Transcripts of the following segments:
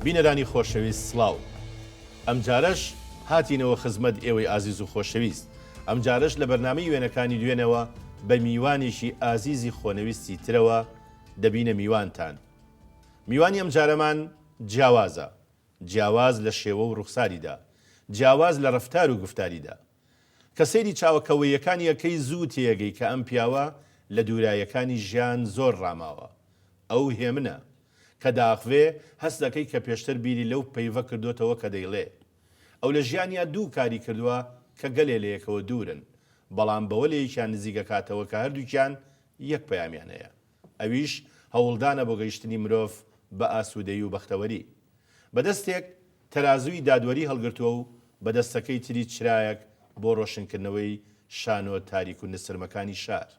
بینەرانی خۆشەویست سڵاو ئەم جارەش هاتینەوە خزمەت ئێوەی ئازیز و خۆشەویست ئەم جارەش لە بەرنامەی وێنەکانی دوێنەوە بە میوانێکی ئازیزی خۆنەویستی ترەوە دەبینە میوانتان. میوانی ئەم جارەمان جیاوازە، جیاواز لە شێوە و ڕوخساریدا، جیاواز لە ڕەفتار و گفتاریدا. کە سەیری چاوەکەوەیەکانی یەکەی زوو تێگەی کە ئەم پیاوە لە دوورایەکانی ژیان زۆر ڕاماوە. ئەو هێمنە کە داخوێ هەست دەکەی کە پێشتر بیری لەو پەیوە کردوتەوە کە دەیڵێ. ئەو لە ژیانیا دوو کاری کردووە کە گەلێ لە یەکەوە دوورن، بەڵام بەوە لە یەکیان نزیکە کاتەوە کە هەردووکیان یەک پەیامیان هەیە. ئەویش هەوڵدانە بۆ گەیشتنی مرۆڤ بە ئاسوودەیی و بەختەوەری. بەدەستێک تەرازووی دادوەری هەڵگرتووە و بەدەستەکەی تری چرایەک بۆ ڕۆشنکردنەوەی شانۆ تاریک و نسرمەکانی شار.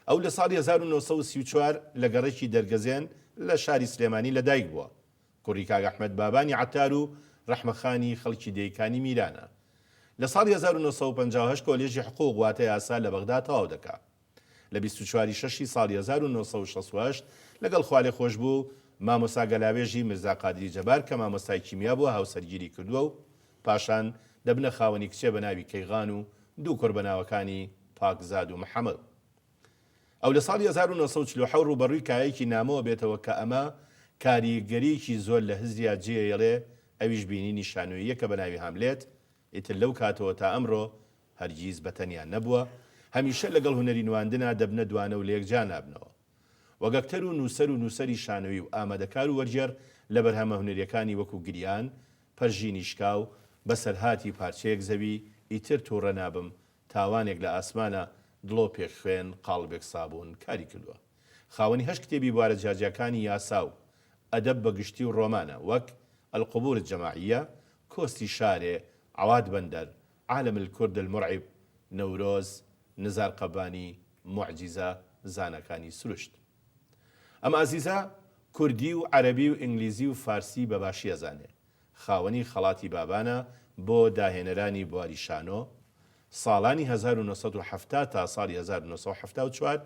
ئەو لە ساڵی 1934 لە گەڕێکی دەرگەزێن لە شاری سلێمانی لەدایک بووە. کوڕی کاک ئەحمەد بابانی عەتار و ڕەحمەخانی خەڵکی دەیکانی میرانە. لە ساڵی 1958 کۆلێژی حقوق واتە یاسا لە بەغدا تەواو دەکات. لە 24 شەشی ساڵی 1968 لەگەڵ خوالێ خۆش بوو مامۆستا گەلاوێژی میرزا قادری جەبار کە مامۆستای کیمیا بووە هاوسەرگیری کردووە و پاشان دەبنە خاوەنی کچێ بە ناوی کەیغان و دوو کوڕ بەناوەکانی پاکزاد و محەممەد. ئەو لە ساڵی 1940 ڕوبەڕووی کایەکی نامەوە بێتەوە کە ئەمە کاریگەریەکی زۆر لە هزریا جێیەڵێ، ئەویش بینی نیشانوییە کە بە ناوی هەملێت ئیتر لەو کاتەوە تا ئەمڕۆ هەرگیز بەتەنیان نەبووە، هەمیشە لەگەڵ هونەری نواندنا دەبنە دوانە و لێکجا نابنەوە. وەگەکتەر و نووسەر و نووسەری شانەوی و ئامادەکار و وەرجێر لە بەرهەمە هونەریەکانی وەکو گریان، پەرژینی شکاو، بەسەرهاتی پارچەیەک زەوی، ئیتر تووڕە نابم، تاوانێک لە ئاسمانە، دڵۆ پێک خوێن، قاڵبێک سابوون کاری کردووە. خاوەنی 8 کتێبی بوارە جاجیەکانی یاسا و ئەدەب بەگشتی و ڕۆمانە وەک القبور الجەماعیە، کۆستی شارێ، عەواد بەندەر، عالم الکورد المرعب، نەورۆز، نزار قەبانی، موعجیزە، زانەکانی سروشت. ئەم ئازیزە کوردی و عەرەبی و ئینگلیزی و فارسی بەباشی ئەزانێ. خاوەنی خەڵاتی بابانە بۆ داهێنەرانی بواری شانۆ. ساڵانی 1970 تا ساڵی 1974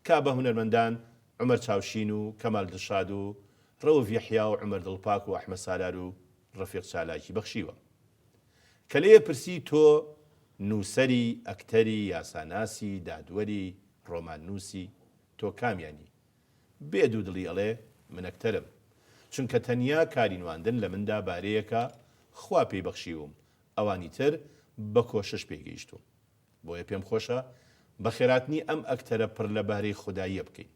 کا بە هونەرمەندان عومەر چاوشین و کەمال دڵشاد و ڕەوف یەحیا و عومەر دڵپاک و ئەحمەد سالار و ڕەفیق چالاکی بەخشیوە. کە لێیە پرسی تۆ نووسەری، ئەکتەری، یاساناسی، دادوەری، ڕۆماننووسی، تۆ کامیانی؟ بێ دوو دڵی ئەڵێ من ئەکتەرم، چونکە تەنیا کاری نواندن لە مندا بارەیەکە خوا پێی بەخشیوم، ئەوانی تر بە کۆشش پێگەیشتوم. بۆیە پێم خۆشە بە خێراتنی ئەم ئەکتەرە پڕ لە بەهرەی خوداییە بکەین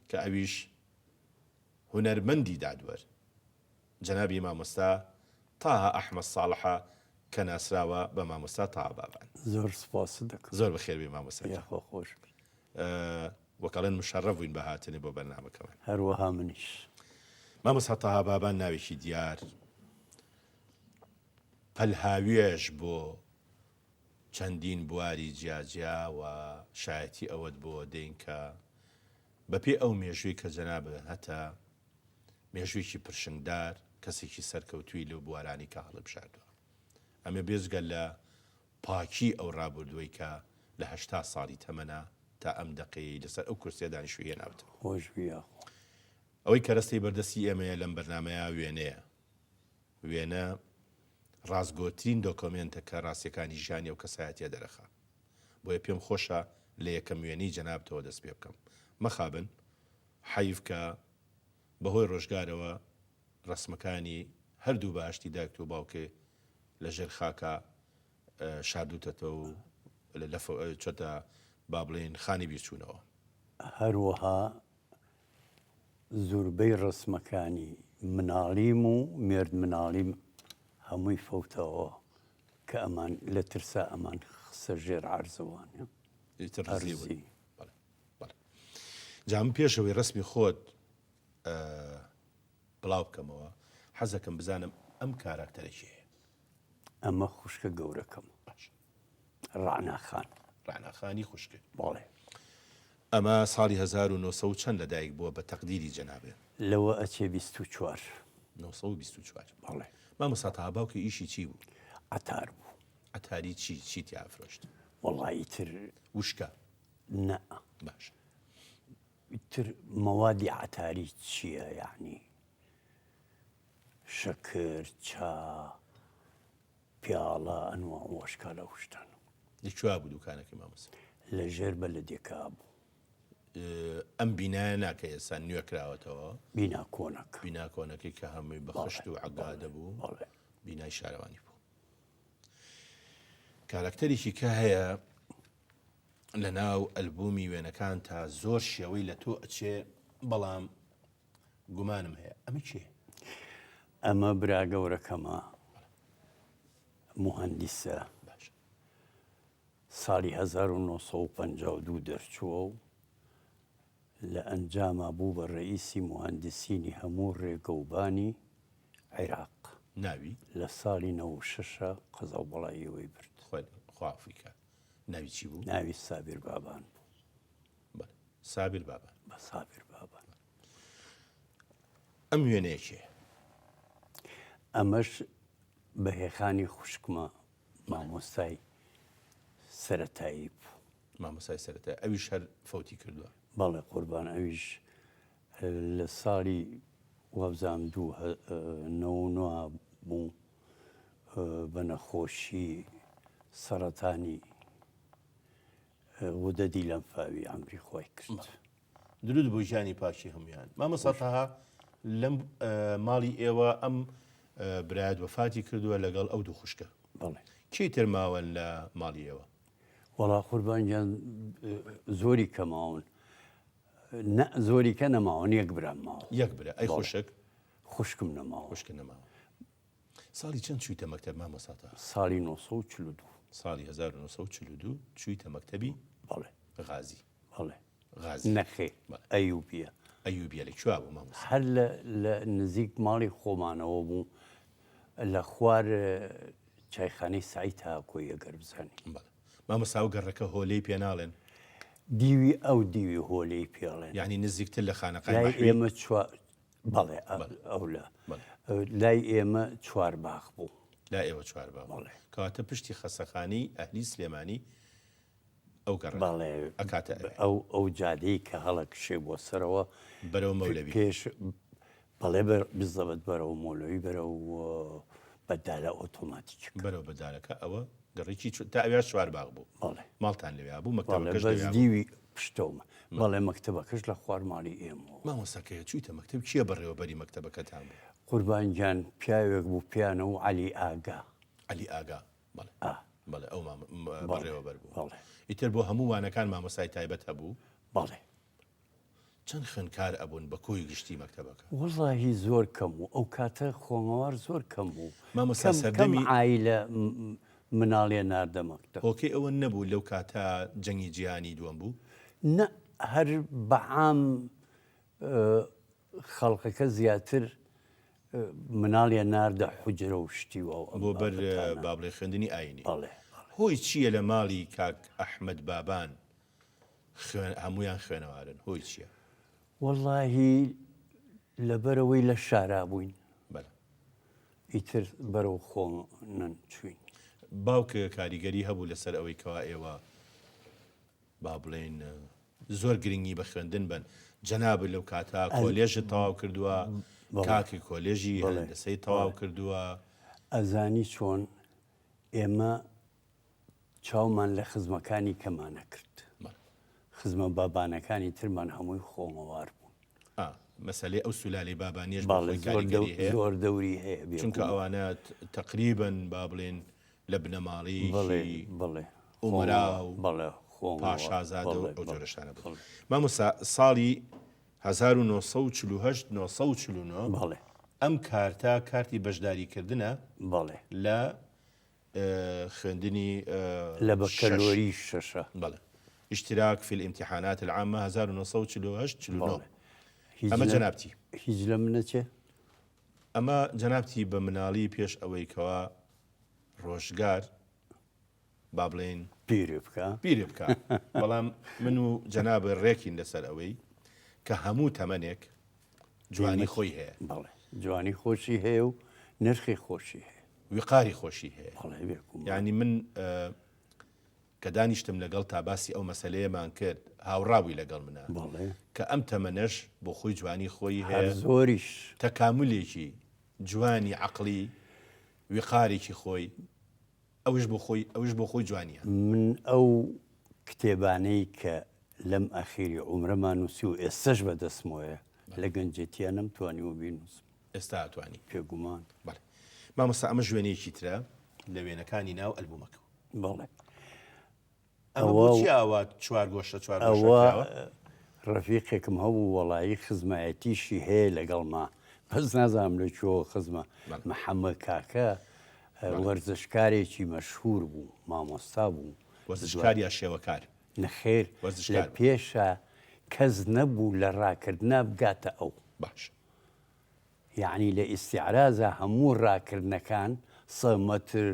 کە ئەویش هونەرمەندی دادوەر جەنابی مامۆستا تاها ئەحمەد ساڵحە کە ناسراوە بە مامۆستا تاها بابان. زۆر سپاس دەکەم. زۆر بەخێر بێ مامۆستا. یاخۆ خۆش وەکەڵێن مشەڕەف بووین بە هاتنێ بۆ بەرنامەکەمان. هەروەها منیش. مامۆستا تاها بابان ناوێکی دیار، پەلهاوێش بۆ چەندین بواری جیاجیا و شایەتی ئەوەت بۆ دەین کە بەپێ ئەو مێژووی کە جەنابە هەتا مێژوویکی پرشنگدار، کەسێکی سەرکەوتووی لەو بوارانی کە هەڵبژاردووە. ئەمە بێزگە لە پاکی ئەو ڕابردووی کە لە 80 ساڵی تەمەنە تا ئەم دەقەیەی لەسەر ئەو کورسیە دانیشتووی هێناوتەوە. خۆش بیا. ئەوەی کە ڕستەی بەردەستی ئێمەیە لەم بەرنامەیە وێنەیە. وێنە ڕازگۆترین دۆکۆمنتە کە ڕاستیەکانی ژیانی ئەو کەسایەتیە دەرەخا. بۆیە پێم خۆشە لە یەکەم وێنەی جەنابتەوە دەست پێ بکەم. مەخابن حەیف کە بەهۆی ڕۆژگارەوە ڕسمەکانی هەردوو باشتی دایک و باوکێ لە ژێر خاکە شاردوتەتەوە و چۆتە با بڵێن خانی بیرچوونەوە. هەروەها زۆربەی ڕسمەکانی مناڵیم و مێرد مناڵیم هەمووی فەوتەوە کە ئەمان لە ترسا ئەمان خسە ژێر عەرزەوانە. جام پێشەوەی ڕسمی خۆت بڵاو بکەمەوە حەزەکەم بزانم ئەم کاراکتەرێکی هەیە. ئەمە خوشکە گەورەکەم ڕعناخان. ڕعناخانی خوشکە. بەڵێ. ئەمە ساڵی 1900 چەند لەدایک بووە بە تەقدیری جەنابێ؟ لەوە ئەچێ 24. 1924. بەڵێ. مامۆستا تاها باوکی ئیشی چی بوو؟ عەتار بوو. عەتاری چیتی ئافرۆشت؟ وەڵی تر وشکە؟ نە. باش. تر مەوادی عەتاری چییە؟ یعنی شەکر چا پیاڵە ئەنوە وەشکا لە شتان لەکوێ بوو دوکانەکەی مامۆستا؟ لە ژێر بە لە دێکا بوو ئەم بینایە ناکە ئێستا نوێ کراوەتەوە بینا کۆنک بینا کۆنەکەی کە هەمووی بە خشت و عەگا دەبوو بەڵێ بینای شارەوانی بوو. کارکتەرێکی کە هەیە لە ناو ئەلبومی وێنەکان تا زۆر شێوەی لە تۆ ئەچێ بەڵام گومانم هەیە ئەمە چێ؟ ئەمە برا گەورەکەمە مهندسە باش ساڵی 1952 دەرچووە و لە ئەنجامە بوو بە ڕئیسی مهندسینی هەموو ڕێگەوبانی عێراق ناوی لە ساڵی 96 قەزاو بەڵاییەوەی برد خوافیکە ناوی چی بوو؟ ناوی سابیر بابان بوو بەڵێ سابیر بابان. بە سابیر بابان ئەم وێنەیە چێ؟ ئەمەش بەهێخانی خوشکمە مامۆستای سەرەتایی بوو مامۆسای سەرەتا ئەویش هەر فەوتی کردووە. بەڵێ قوربان ئەویش لە ساڵی وەبزان 2009 بوو بە نەخۆشی سەرەتانی وەدەدی لەمفاوی ئەمری خۆی کرد. درود بۆ ژیانی پاشی هەمویان. مامۆستاها لەم ماڵی ئێوە ئەم برایەت وەفاتی کردووە لەگەڵ ئەو دوو خوشکە. بەڵێ چی تر ماوەن لە ماڵی ئێوە؟ وەڵا قوربانیان زۆری کەماون زۆری کە نەماوەن یەک برام ماوە یەک برا ئەی خوشک خوشکم نەماوە خوشکە نەماوە. ساڵی چەند چوویتە مەکتەب مامۆستا؟ ساڵی 1942 ساڵی 1942 چوویتە مەکتەبی بەڵێ غازی. بەڵێ غازی نەخێ ئەیوبیە ئەیوبیە لەکوێ بوو مامۆستا؟ هەر لە نزیک ماڵی خۆمانەوە بوو لە خوار چایخانەی سعید هاکۆی ئەگەر بزانی. بەڵێ مامۆستا و گەڕەکە هۆلەی پێ ناڵێن دیوی ئەو دیوی هۆلەی پێڵێن یعنی نزیکتر لە خانەقای لای بەحری؟ ئێمە بەڵێ ئەو لە لای ئێمە چوار باخ بوو لا ئێوە چوار باخ کەواتە پشتی خەسەخانی ئەهلی سلێمانی ئەو گەڕە بەڵێ ئەکاتە ئەو جادەی کە هەڵەکشێ بۆ سەرەوە بەرەو مەولەوی پێش بەڵێ بزەبەت بەرەو مۆلەوی بەرەو بەدالە ئۆتۆماتیک بەرەو بەدارەکە ئەوە گەڕێکی تا ئەویا چوار باغ بوو. بەڵێ ماڵتان لەوێ بوو بەڵێ مەکتەبەکەش بەس لەوێ بوو. دیوی پشتەومە بەڵێ مەکتەبەکەش لە خوارماڵی ئێمەوە. مامۆستاکە چوویتە مەکتەب چییە بەڕێوەبەری مەکتەبەکەتان بوو؟ قوربانگیان پیاوێک بوو پیانە و عەلی ئاگا عەلی ئاگا. بەڵێ بەڵێ ئەو بەڵێ بەڕێوەبەر بوو. بەڵێ ئیتر بۆ هەموو وانەکان مامۆستای تایبەت هەبوو. بەڵێ چەند خوێندکار ئەبوون بە کۆی گشتی مەکتەبەکە؟ وەڵڵاهی زۆر کەم و ئەو کاتە خۆمەوار زۆر کەم بوو مامۆستا کەم سەردەمی عایلە مناڵێ ناردە مەکتەب. هۆکەی ئەوە نەبوو لەو کاتە جەنگی جیهانی دووەم بوو؟ نە هەر بەعام خەڵقەکە زیاتر مناڵێ ناردە حوجرە و شتیوە بۆ بەر بابڵێ خوێندنی ئاینی. بەڵێ هۆی چییە لە ماڵی کاک ئەحمەد بابان هەمویان خوێنەوارن؟ هۆی چییە؟ وەڵڵاهی لەبەرەوەی لە شارا بووین بەڵێ ئیتر بەرەو خۆنن چوین. باوکە کاریگەری هەبوو لەسەر ئەوەی کەوا ئێوە با بڵێن زۆر گرنگی بە خوێندن بن. جەنابە لەو کاتا کۆلێژت تەواو کردووە، کاکی کۆلێژی هەندسەی تەواو کردووە. ئەزانی چۆن ئێمە چاومان لە خزمەکانی کەمانە کرد. خزمە بابانەکانی ترمان هەمووی خۆمەوار بوون. مەسەلەی ئەو سولالەی بابانیەش زۆر دەوری هەیە چونکە ئەوانە تقریبن با بڵێن لە بنەماڵی بڵێ ئومەرا و بەڵێ پاشازادە و ئەو جۆرەشانە بوو. مامۆستا ساڵی 1940 بەڵێ ئەم کارتە کارتی بەشداریکردنە بەڵێ لە خوێندنی لە بەکەلۆری شەشە. بەڵێ اشتراك في الامتحانات العامة 1948 ئەمە جەنابتی هیچ لە منەچێ ئەمە جەنابتی بە مناڵی پێش ئەوەی کەوا ڕۆژگار با بڵێن پیرێ بکە پیرێ بکە. بەڵام من و جەنابە ڕێکین لەسەر ئەوەی کە هەموو تەمەنێک جوانی خۆی هەیە. بەڵێ جوانی خۆشی هەیە و نرخی خۆشی هەیە وقاری خۆشی هەیە. یعنی من کە دانیشتم لەگەڵ تا باسی ئەو مەسەلەیەمان کرد هاوڕاوی لەگەڵ منە کە ئەم تەمەنەش بۆ خۆی جوانی خۆی هەیە زۆریش تەکاملێکی جوانی عقلی وقارێکی خۆی ئەوش بۆ خۆی جوانیە. من ئەو کتێبانەی کە لەم ئەخیری عمرەمان نووسی و ئێستش بەدەستمۆیە لە گەنجێتیان نەمتوانیوە بینووسم. ئێستا ئەتوانی پێگومان. بەڵێ مامۆستا ئەمە ژوێنەیەکی ترە لە وێنەکانی ناو ئەلبومەکە. بەڵێ ئەوە بۆچی ئاوا چوار گۆشە ئەوە ڕەفیقێکم هەبوو وەڵایی خزمایەتیشی هەیە لەگەڵما بەس نازانم لە چۆ خزمە محەممەد کاکە وەرزشکارێکی مەشهور بوو مامۆستا بوو وەرزشکار یا شێوەکار نەخێر لە پێشە کەس نەبوو لە ڕاکردنا بگاتە ئەو باش یعنی لە ئیسیعرازە هەموو ڕاکردنەکان 100 مەتر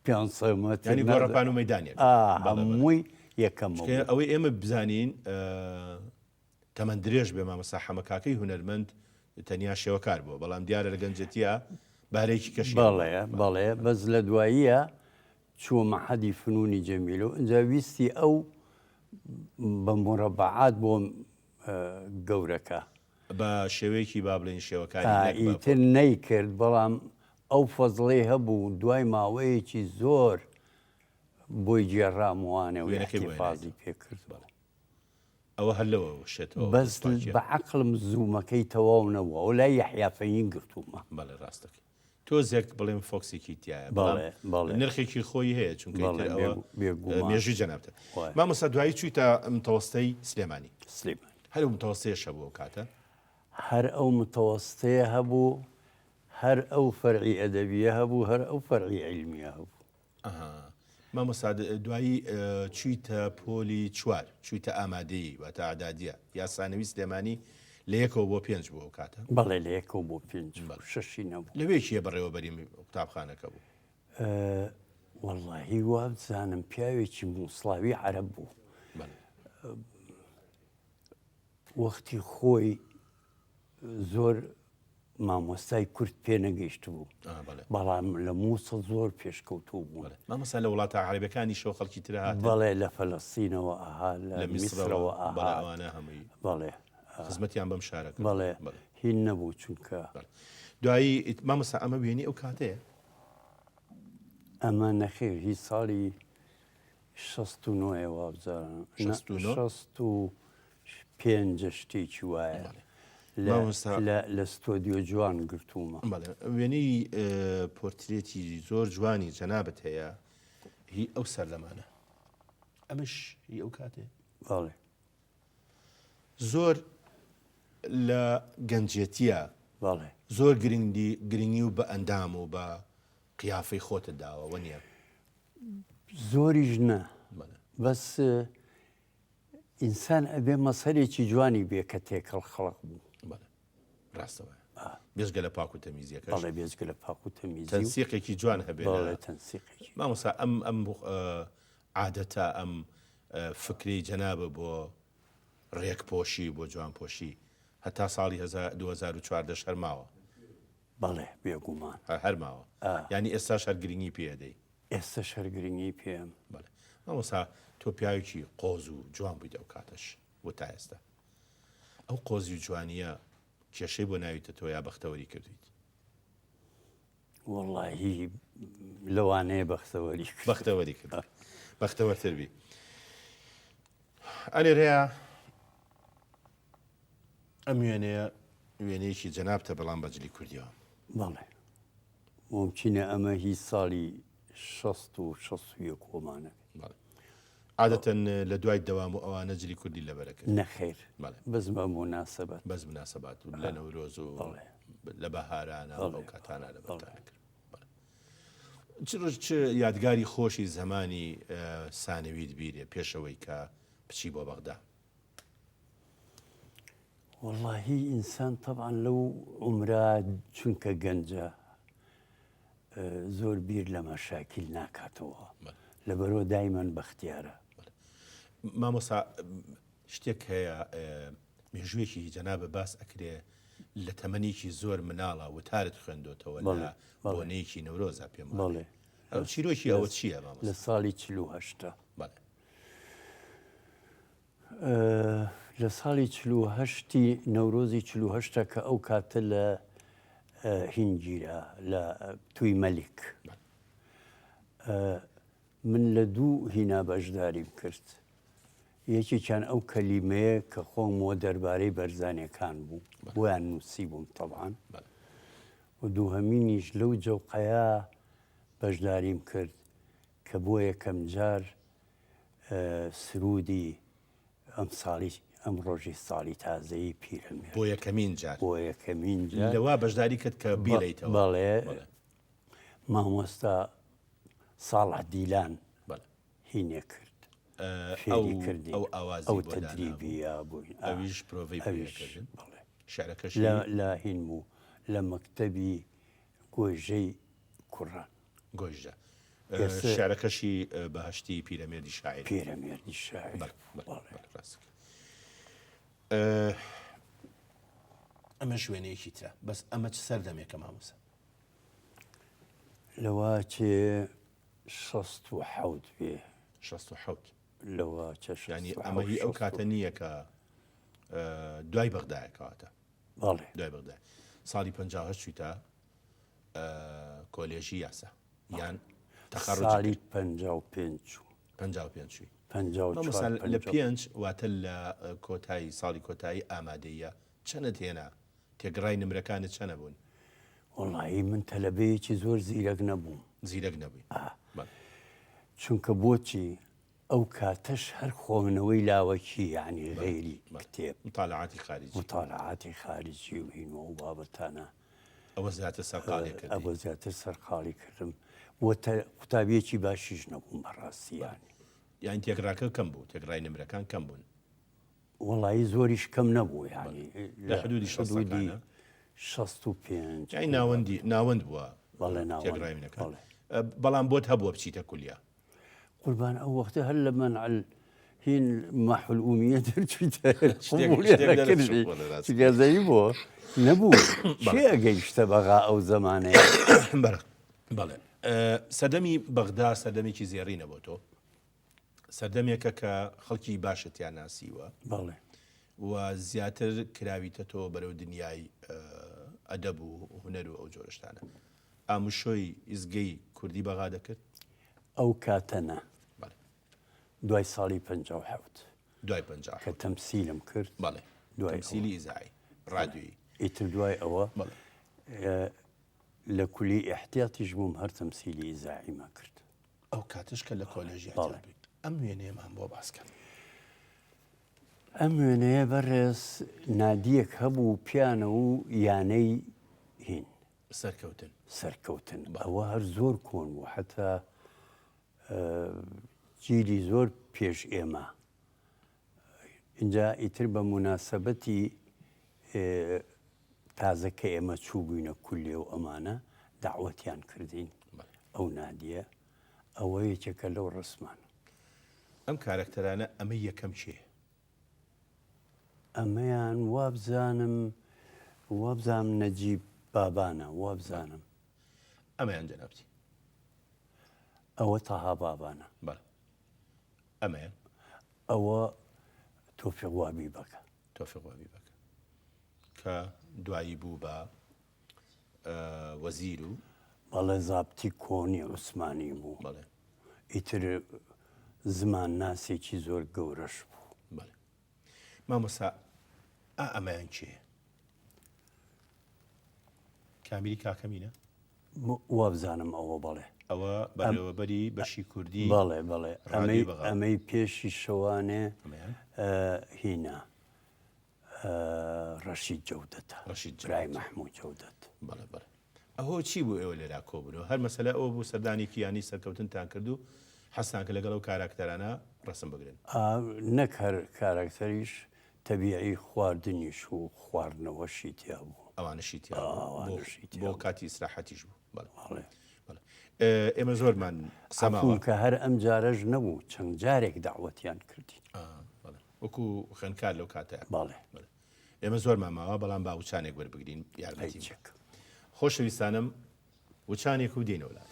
500 مەتر ینی گۆڕەپان و مەیدانێک هەمووی یەکەم ئەوەی ئێمە بزانین تەمەند درێژ بێ مامۆستا حەمە کاکەی هونەرمەند تەنیا شێوەکار بووە بەڵام دیارە لە گەنجەتیە بارێکی کەشی بەڵێ بەس لە دواییە چووە مەحەدی فنونی جەمیلە و ئەنجا ویستی ئەو بە مورەبعات بۆ گەورەکە بە شێوەیەکی با بڵێن شێوەکاری ئیتر نەیکرد بەڵام ئەو فەزڵەی هەبوو دوای ماوەیەکی زۆر بۆی جێڕاموانە و احتیفازی پێکرد ئەوە هەر لەوە شێتەوە بەس بە عەقڵم زوومەکەی تەواو نەبووە ئەو لای یەحیا فەیین گرتوومە. بەڵێ ڕاستەکەی تۆزێک بڵێم فۆکسێکی تایە نرخێکی خۆی هەیە چونکە مێژوی جەنابتە. مامۆستا دوایی چوویتە متەوەستەی سلێمانی هەر متەوەستەیە شەبوو ئەو کاتە هەر ئەو متەوەستەیە هەبوو هەر ئەو فەرعی ئەدەبیە هەبوو هەر ئەو فەرعی عیلمیە هەبوو. مامۆستا دوایی چوویتە پۆلی چوار چوویتە ئامادەیی واتە ئاعدادیە یاسانەوی سلێمانی لە 1 بۆ 5 بوو ئەو کاتە بەڵێ لە 1 بۆ 5 6 نەبوو. لەوێکیە بەڕێوەبەری قوتابخانەکە بوو وەڵڵاهی وا بزانم پیاوێکی مووسڵاوی عەرەب بوو وەختی خۆی زۆر مامۆستای کورد پێ نەگەیشت بوو بەڵام لە مووسڵ زۆر پێشکەوتوو بوو. مامۆستا لە وڵاتە عەرەبیەکانی شەو خەڵکی تر هاتن بەڵێ لە فەلەستینەوە ئاها لە میسرەوە ئەوانە هەمووی بەڵێ خزمەتیان بەم شارەکە بەڵێ هین نەبوو چونکە دوایی مامۆستا ئەمە وێنی ئەو کاتەیە ئەمە نەخێر هیچ ساڵی 69 وابزارم 65 شتێکی وایە لە ستۆدیۆ جوان گرتوومە. وێنەی پۆرترێتی زۆر جوانی جەنابەت هەیە هی ئەو سەردەمانە ئەمەش هی ئەو کاتێ بەڵێ زۆر لە گەنجێتیە بەڵێ زۆر گرنگی و بە ئەندام و بە قیافەی خۆتە داوە وەنیە زۆریش نە بەس ئینسان ئەبێ مەسەرێکی جوانی بێ کە تێکەڵ خەڵق بوو ڕاستەوە بێزگە لە پاک و تەمیزیەکە بەڵێ بێزگە لە پاک و تەمیزی تەنسیقێکی جوان هەبێت تەنسیقێکی مامۆستا ئەم عادەتە ئەم فکری جەنابە بۆ ڕێکپۆشی بۆ جوانپۆشی هەتا ساڵی 2014 هەر ماوە بەڵێ بێگومان هەر ماوە ینی ئێستا شەرگرنگی پێدەی ئێستا شەرگرنگی پێم بەڵێ مامۆستا تۆ پیاوێکی قۆز و جوان بوویت ئەو کاتەش بۆ تا ئێستا ئەو قۆزی و جوانیە کێشەی بۆ ناویتە تۆ یا بەختەوەری کردویت وەڵڵاهی لەوانەیە بەختەوەری کرد بەختەوەرتربی ئەلێرەیە ئەم وێنەیەکی جەنابتە بەڵام بەجلی کوردیەوە بەڵێ ممکنە ئەمە هیچ ساڵی 60 و 61 کۆمانە عادەتەن لە دوای دەوام و ئەوانە جلی کوردی لەبەرەکە نەخێر بەس بە مناسبەت بەس مناسبات و لە نەورۆز و لە بەهارانە ئەو کاتانە لەبەرتان کرد چ یادگاری خۆشی زەمانی سانەویت بیرێ پێشەوەی کە بچی بۆ بەغدا وەڵڵاهی ئینسان تەبعاً لەو عومرە چونکە گەنجە زۆر بیر لە مەشاکیل ناکاتەوە لەبەرەوە دایمەن بەختیارە. مامۆستا شتێک هەیە مێژوویەکی جەنابە باس ئەکرێ لە تەمەنێکی زۆر مناڵە وتارت خوێندۆتەوە لە بۆنەیەکی نەورۆزە پێم بەڵێ چیرۆکی ئەوە چییە لە ساڵی 48 لە ساڵی 48 نەورۆزی 48 کە ئەو کاتە لە هینگیرە لە توی مەلیک من لە دوو هینا بەشداریم کرد یەکێکیان ئەو کەلیمەیە کە خۆمەوە دەربارەی بەرزانیەکان بوو بۆیان نووسی بووم تەڵعاان و دووهەمینیش لەو جەوقەیە بەشداریم کرد کە بۆ یەکەم جار سرودی ئەم ساڵی ئەم ڕۆژی ساڵی تازەیی پیرەمێرد بۆ یەکەمین جار بۆ یەکەمین جار لەوا بەشداری کرد کە بیڵیتەوە بەڵێ مامۆستا ساڵح دیلان هینێ کرد فێری کردی ئەو تەدریبیە بووین ئەویش پرۆڤەی پێکردن شعرەکەش لە هین بوو لە مەکتەبی گۆژەی کوڕان گۆژە شعرەکەشی بەهشتی پیرەمێردی شاعیر پیرەمێردی شاعیر ئەمە شوێنەیەکی ترە بەس ئەمە چ سەردەمێکە مامۆستا لەوا چێ 67 بێ 67 لەوە ینی ئەمە هی ئەو کاتە نییە کە دوای بەغدایەکەواتە بەڵێ دوای بەغدای ساڵی 58 چوویتە کۆلێژی یاسا یان ساڵی 55 چووی لە پێنج واتە لە کۆتایی ساڵی کۆتایی ئامادەیە چەنت هێنا تێگڕای نمرەکانت چەنە بوون وڵایی من تەلەبەیەکی زۆر زیرەک نەبووم زیرەک نەبووی چونکە بۆچی ئەو کاتەش هەر خۆمنەوەی لاوەکی یعنی غێری کتێب مطالعاتی خارجی و هینەوە و بابەتانە ئەوە زیاتر سەرقاڵی کرد ئەوە زیاتر سەرقاڵی کردم بۆ قوتابیەکی باشیش نەبووم بەڕاستی یان تێگڕاکە کەم بوو تێگڕای نمرەکان کەم بوون وڵایی زۆریش کەم نەبوو ینی لە حدودی 65 ناوەند بووە بەڵێ ناوەند بەڵام بۆت هەبووە بچیتە کولیا قوربان ئەو وەختە هەر لە منع هین مەحو الئومیە دەرچوویتە گەزەی بۆ نەبوو چێ ئەگەیشتە بەغا ئەو زەمانەیە بەڵێ سەردەمی بەغدا سەردەمێکی زێڕی نەبوو تۆ سەردەمێکە کە خەڵکی باشتیان ناسیوە بەڵێ و زیاتر کراویتە تۆ بەرەو دنیای ئەدەب و هونەر و ئەو جۆرەشتانە ئاموشۆی ئیزگەی کوردی بەغا دەکرد ئەو کاتەنە دوای ساڵی 57 دوای 50 کە تەمسیلم کرد بەڵێ تەمسیلی ئیزایی ڕادیۆیی ئیتر دوای ئەوە لە کولی ئیحتیاتیش بووم هەر تەمسیلی ئیزاعیمە کرد ئەو کاتش کە لە کۆلێژی ئەم وێنەیەمان بۆ باسکەن ئەم وێنەیە بەڕێز نادیەک هەبوو پیانە و یانەی هین سەرکەوتن ئەوە هەر زۆر کۆن بوو حتا جیلی زۆر پێش ئێمە اینجا ئیتر بە موناسەبەتی تازەکە ئێمە چوو بووینە کولێ و ئەمانە داوەتیان کردین ئەو نادیە ئەوە یەکێکە لەو ڕسمانە ئەم کارکتەرانە ئەمە یەکەم چێ ئەمەیان وابزانم نەجیب بابانە وابزانم ئەمەیان جەنابتی ئەوە تەها بابانە ئەمەیان ئەوە تۆفیق وابی بەکە کە دوایی بوو بە وەزیر و بەڵێ زابتی کۆنی عوسمانی بوو ئیتر زمان ناسێکی زۆر گەورەش بوو مامۆستا ئەمەیان چێ کامیری کاکەمینە وابزانم ئەوە بەڵێ ئەوە بەڕێوەبەری بەشی کوردی بەڵێ ئەمەی پێشی شەوانێ هینە ڕەشید جەودەتە برای مەحموود جەودەت ئەوە چی بوو ئێوە لێرا کۆبنەوە هەر مەسەلە ئەوە بوو سەردانی کیانی سەرکەوتنتان کرد و حەسان کە لەگەڵ ئەو کاراکتەرانە ڕسم بگرن نەک هەر کاراکتەریش تەبیعی خواردنیش و خواردنەوەشی تیا بوو ئەوانشی تیا بۆ کاتی ئیسراحەتیش بوو ئێمە زۆرمان قسەماوە کە هەر ئەم جارەش نەبوو چەند جارێک داوەتیان کردی وەکو خوێندکار لەو کاتەیە باڵێ ئێمە زۆرمان ماوە بەڵام با وچانێک وەربگرین یارمەتی خۆشەویستانم وچانێک و دێنە وڵات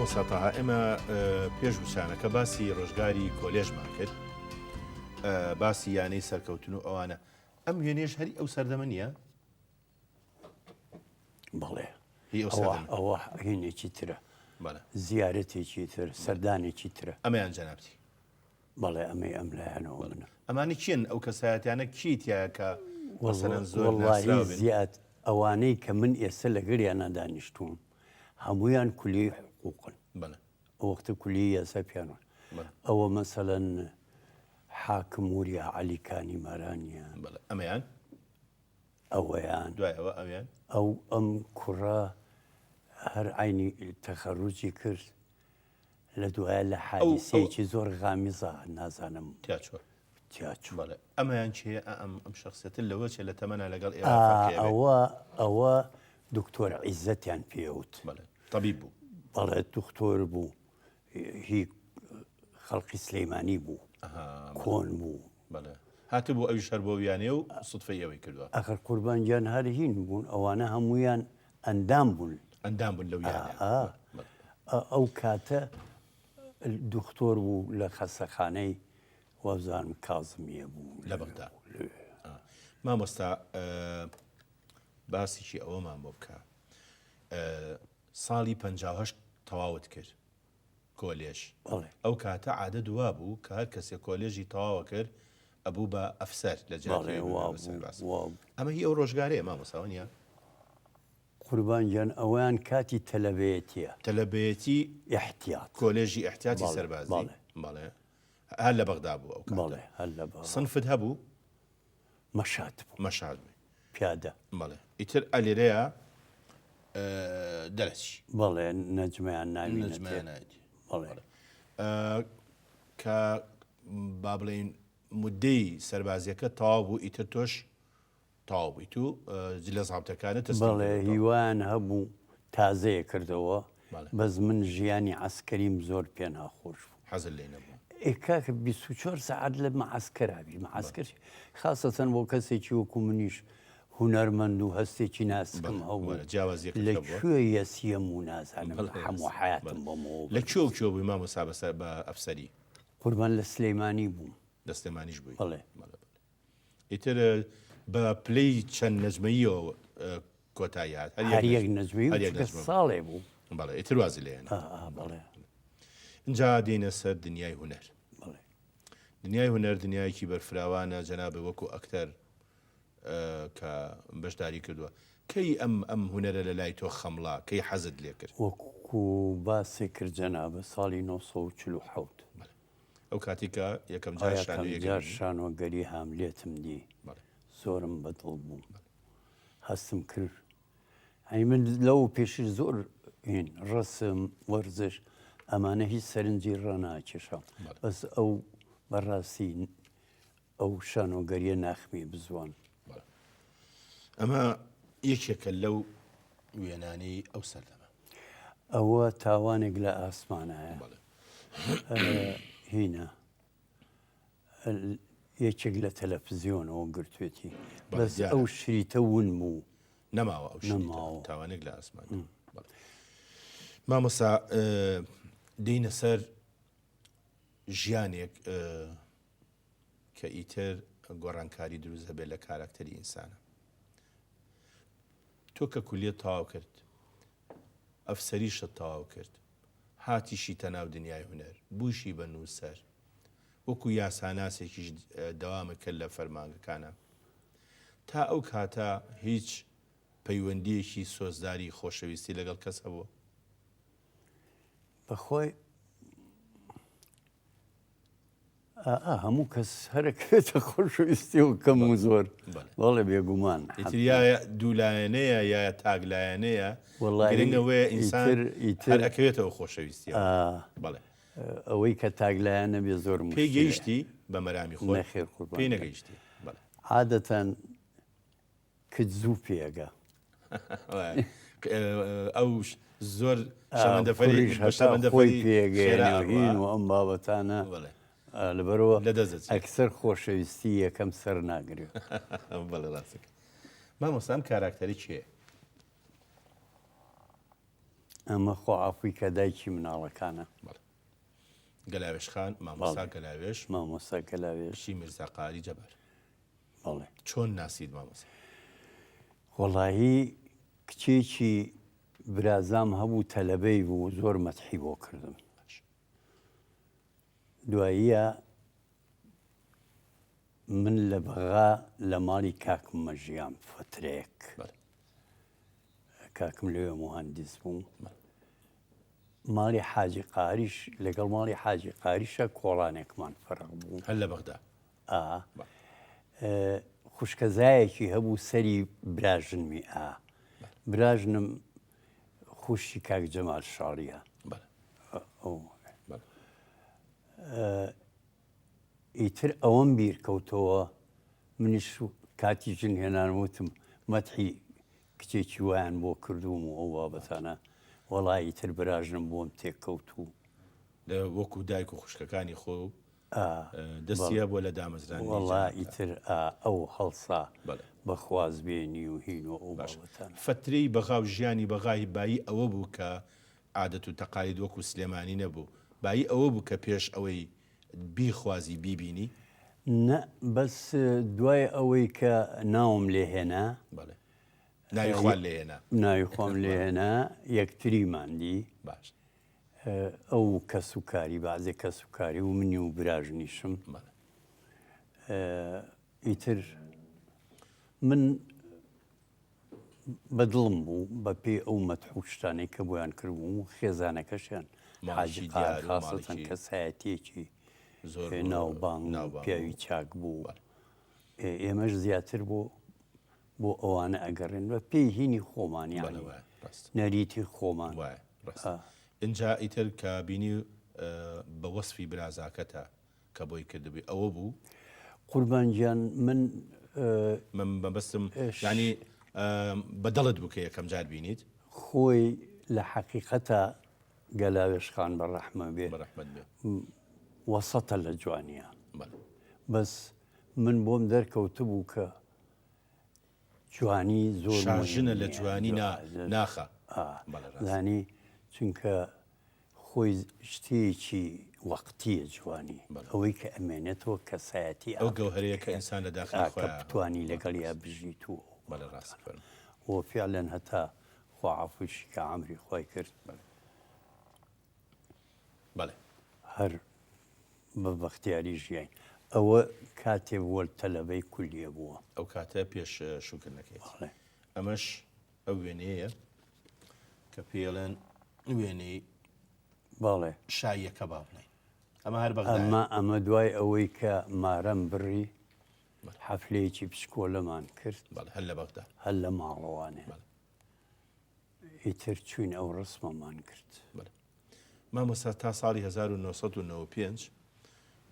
مامۆستاتەها ئێمە پێش وچانەکە باسی ڕۆژگاری کۆلێژمان کرد باسی یانەی سەرکەوتن و ئەوانە ئەم وێنێش هەری ئەو سەردەمە نییە؟ بەڵێ هی ئەو سەردەمە ئەوە هینێکی ترە زیارەتێکی تر سەردانێکی ترە ئەمەیان جەنابتی بەڵێ ئەمەی ئەم لایەنەوە منە ئەمانی چین ئەو کەسایەتیانە کیتیایە کە وەسەرەن زۆر وەڵڵاهی زیاد ئەوانەی کە من ئێستا لە گەریانە دانیشتوم هەمویان کولی حقوقن وەختە کولی یاسا پیانۆن ئەوە مەسەلەن حاکم وریە عەلیکانی مارانیان ئەمەیان ئەوەیان دوایەوە ئەویان ئەو ئەم کوڕە هەر عینی تەخەڕوجی کرد لە دوایە لە حادیسەیەکی زۆر غامیزە نازانم تیاچۆ تیاچوو ئەمەیان چێ ئەم شخصێتن لەوە چێ لە تەمەنا لەگەڵ ئەوە دکتۆر عیزەتیان پێوت طبیب بوو بەڵێ دکتۆر بوو هی خەڵقی سلەیمانی بوو کۆن بوو هاتە بوو ئەوی شەر بۆ ویانێ و سوتفەی ئەوەی کردووە ئەخر قوربانگیان هەر هین بوون ئەوانە هەمویان ئەندام بوون لەو ئەو کاتە دکتۆر بوو لە خەسەخانەی وەزانم کازمیە بوو لە بەغدا مامۆستا باسیی ئەوەمان بۆ بکە ساڵی 58 تەواوت کرد کۆلێژ ئەو کاتە عادە دوا بوو کە هەر کەسێک کۆلێژی تەواوە کرد ئەبوو بە ئەفسەر لە ئەمە هی ئەو ڕۆژگارەیە مامۆساوە نیە قوربانگیان ئەویان کاتی تەلەبەیەتیە تەلەبەیەتی احتیاط کۆلێژی احتیاتی سەربازی بەڵێ هەر لە بەغدا بوو ئەو بەڵێ هەر لە سنفت هەبوو مەشات بوو مەشاد پیادە بەڵێ ئیتر ئەلێرەیە دەرەچی بەڵێ نەجمیان ناوی بەڵێ کە با بڵێن مدەی سەربازیەکە تەواو بوو ئیتر تۆش تەواو بوویت و لە زابتەکانت بەڵێ هیوان هەبوو تازەیە کردەوە بەس من ژیانی عسکەریم زۆر پێ ناخۆش بوو حەزت لێ نەبوو کاکە 24 سعات لە مەعسکەرابی مەعسکەر خاصەتەن بۆ کەسێکی وەکو منیش هونەرمەند و هەستێکی ناسکم هەبوو لەکوێ یەسیەم و نازانم هەموو حیاتم بۆمەوە لەکوێ بووی مامۆستا بە ئەفسەری قوربان لە سلەیمانی بووم لە سلێمانیش بووی بەڵێ ئیتر بە پلەی چەند نەجمەییەوە کۆتایی هات هەر یەک نەجمی ساڵێ بوو بەڵێ ئیتر وازی لێنە بەڵێ اینجا دێنە سەر دنیای هونەر دنیای هونەر دنیایکی بەرفراوانە جەنابێ وەکو ئەکتەر کە بەشداری کردووە کەی ئەم هونەرە لە لای تۆ خەمڵا کەی حەزت لێ کرد وەکو باسی کرد جەنابە ساڵی 1940 ئەو کاتێکە یەکەم جار شانۆگەری هاملێتم دی زۆرم بەدڵ بووم هەستم کرد ئەی من لەو پێشی زۆر ڕسم وەرزش ئەمانە هیچ سەرنجی ڕەناکێشە بەس ئەو بەڕاستی ئەو شانۆگەریە ناخمی بزوان ئەمە یەکێکە لەو وێنانەی ئەو سەردەمە ئەوە تاوانێک لە ئاسمانایە هینە یەکێک لە تەلەڤیزیۆنەوە گرتوێتی بەس ئەو شریتە ون بوو نەماوە ئەو تاوانێک لە ئاسمان مامۆستا دێینە سەر ژیانێک کە ئیتر گۆڕانکاری دروست هەبێت لە کاراکتەری ئینسانە تۆ کە کولیە تەواو کرد ئەفسەریشت تەواو کرد هاتیشی تەناو دنیای هونەر بووشی بە نووسەر وەکو یاساناسێکیش دەوامە کرد لە فەرمانگەکانە تا ئەو کاتە هیچ پەیوەندیەکی سۆزداری خۆشەویستی لەگەڵ کەس هەبووە بەخۆی هەموو کەس هەرەکرێتە خۆشەویستی و کەم و زۆر بەڵێ بێگومان دوولایەنەیە یا تاگلایەنەیە گرنگەوەی ئینسان ئەکەوێتەوە خۆشەویستی بەڵێ ئەوەی کە تاگلایەنە بێ زۆر پێی گەیشتی بە مەرامی خۆی پێی نەگەیشتی عادەتەن کت زوو پێگە ئەو زۆر خۆی پێگەین و ئەم بابەتانە لەبەرەوە ئەکسەر خۆشەویستی یەکەم سەر ناگرێت بەڵێ ڕاستەکە مامۆستا ئەم کاراکتەری چییە؟ ئەمە خۆعافوی کە دایکی مناڵەکانە گەلاوێش خان مامۆستا گەلاوێش مامۆستا گەلاوێش شی میرزاقاری جەبار بەڵێ چۆن ناسید مامۆستا وەڵاهی کچێکی برازام هەبوو تەلەبەی بوو زۆر مەتحی بۆ کردم دواییە من لە بەغا لە ماڵی کاکم مەژیام فترەیەک کاکم لەوێ مهندس بوو ماڵی حاجی قاریش لەگەڵ ماڵی حاجی قاریشە کۆڵانێکمان فەرق بوو هەر لە بەغدا خوشکەزایەکی هەبوو سەری براژنمی براژنم خوشی کاک جەمال شاڵیە ئیتر ئەوەم بیر کەوتەوە منیش کاتی ژن هێنان وتم مەتحی کچێکی وایان بۆ کردوم و ئەو بابەتانە وەڵی تر براژنم بۆم تێککەوت و وەکو دایک و خوشکەکانی خۆ دەستیە بۆ لە دامەزرانی وەڵی تر ئەو هەڵسا بەخواز بێنی و هین و ئەو بابەتان فترەی بەغا و ژیانی بەغای بایی ئەوە بوو کە عادەت و تەقالید وەکو سلێمانی نەبوو بایی ئەوە بوو کە پێش ئەوەی بیخوازی بیبینی نە بەس دوای ئەوەی کە ناوم لێهێنا ناویخوان لێهێنا ناویخۆم لێهێنا یەکتری ماندی باش ئەو کەس و کاری بازێ کەس و کاری و منی و براژنیشم ئیتر من بەدڵم بوو بە پێی ئەو مەتحوشتانەی کە بۆیان کردبوو و خێزانەکەشیان حاجی خاستن کەسایەتێکی زۆر ناوبانگ پیاوی چاک بوو ئێمەش زیاتر بۆ ئەوانە ئەگەڕێن بە پێی هینی خۆمانی نەریتی خۆمان اینجا ئیتر کە بینی بە وەسفی برازاکەتە کە بۆی کردبی ئەوە بوو قوربانگیان من بەبستم ینی بەدڵت بوو کە یەکەم جار بینیت خۆی لە حەقیقەتە گەلاوێش خان بە ڕەحمە بێ وەسەتە لە جوانیە بەس من بۆم دەرکەوتە بوو کە جوانی زۆر شاژنە لە جوانی ناخە زانی چونکە خۆی شتێکی وەقتیە جوانی ئەوەی کە ئەمێنێتەوە کەسایەتی ئەو گەوهەرەیە کە ئینسان لە داخل بتوانی لەگەڵ یا بژیت و وە فعلەن هەتا خواعافوشی کە عەمری خۆی کرد هەر بە بەختیاری ژیان ئەوە کاتێ وەل تەلەبەی کولیە بووە ئەو کاتە پێش شوکردنەکەی ئەمەش ئەو وێنەیە کە پێڵێن وێنەی باڵێ شایەکە با بڵێن ئەمە هەر ئەمە دوای ئەوەی کە مارەم بڕی حەفلەیەکی پشکۆلەمان کرد هەر لە بەغدا هەر لە ماڵەوانێ ئیتر چوین ئەو ڕسمەمان کرد مامۆستا تا ساڵی 1995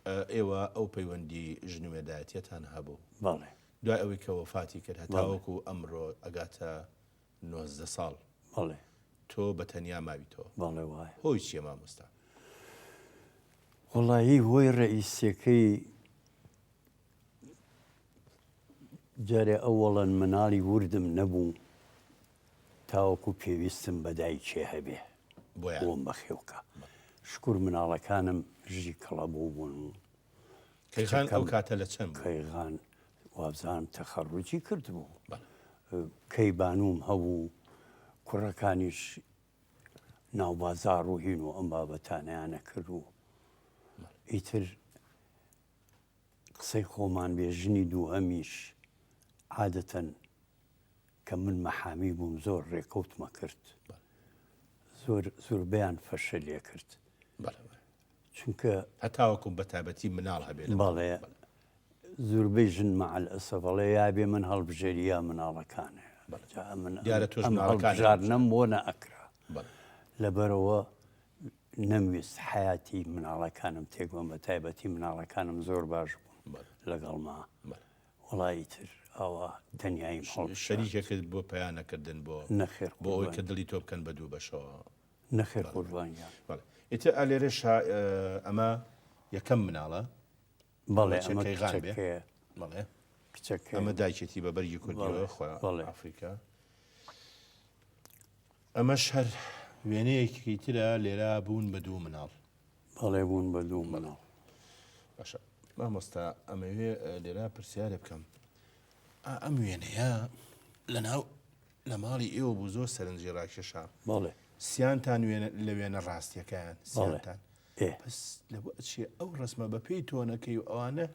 ئێوە ئەو پەیوەندی ژنوێدایەتیەتان هەبوو بەڵێ دوای ئەوەی کە وەفاتی کرد هەتاوەکو ئەمڕۆ ئەگاتە 19 ساڵ بەڵێ تۆ بە تەنیا ماویتەوە بەڵێ وایە هۆی چییە مامۆستا وەڵایی هۆی ڕئیسیەکەی جارێ ئەوەڵەن مناڵی وردم نەبوو تاوەکو پێویستم بە دایکێ هەبێ بۆم بەخێوکە شکر مناڵەکانم ژی کەڵە بۆ بوون و کەیخان ئەو کاتە لە چەند کەیغان وابزانم تەخەڕوجی کرد بوو کەیبانوم هەبوو کوڕەکانیش ناوبازار و هین و ئەم بابەتانیانە کرد و ئیتر قسەی خۆمان بێ ژنی دووهەمیش عادەتەن کە من مەحامی بووم زۆر ڕێکەوتمە کرد زۆربیان فەشە لێ کرد چونکە هەتاوەکو بە تایبەتی مناڵ هەبێت بەڵێ زۆربەی ژن مەعەل ئەسەفەڵێ یابێ من هەڵبژێریە مناڵەکانێ هەڵبژاردنەم بۆ نەئەکرا لەبەرەوە نەمویست حیاتی مناڵەکانم تێکبم بە تایبەتی مناڵەکانم زۆر باش بوون لەگەڵما وەڵی تر ئەوە دنیایم شەریکەکەت بۆ پەیانەکردن بۆ نەخێر بۆ ئەوەی کە دڵی تۆ بکەن بە دوو بەشەوە نەخێر قوربانیان ئیتر ئالێرە ئەمە یەکەم مناڵە بەڵێ ئەمە دایکێتی بە بەرگی کوردیەوە خۆ ئەفریقا ئەمەش هەر وێنەیەکی ترە لێرە بوون بە دوو مناڵ. بەڵێ بوون بە دوو مناڵ. باشە مامۆستا ئەمەوێ لێرە پرسیارە بکەم ئەم وێنەیە لە ماڵی ئێوە بوو زۆر سەرنجی ڕاکێشە. بەڵێ سییانتان لە وێنە ڕاستیەکەیان سییانتان پس لەبوو چیە ئەو ڕسمە بە پێی تۆنەکەی و ئەوانە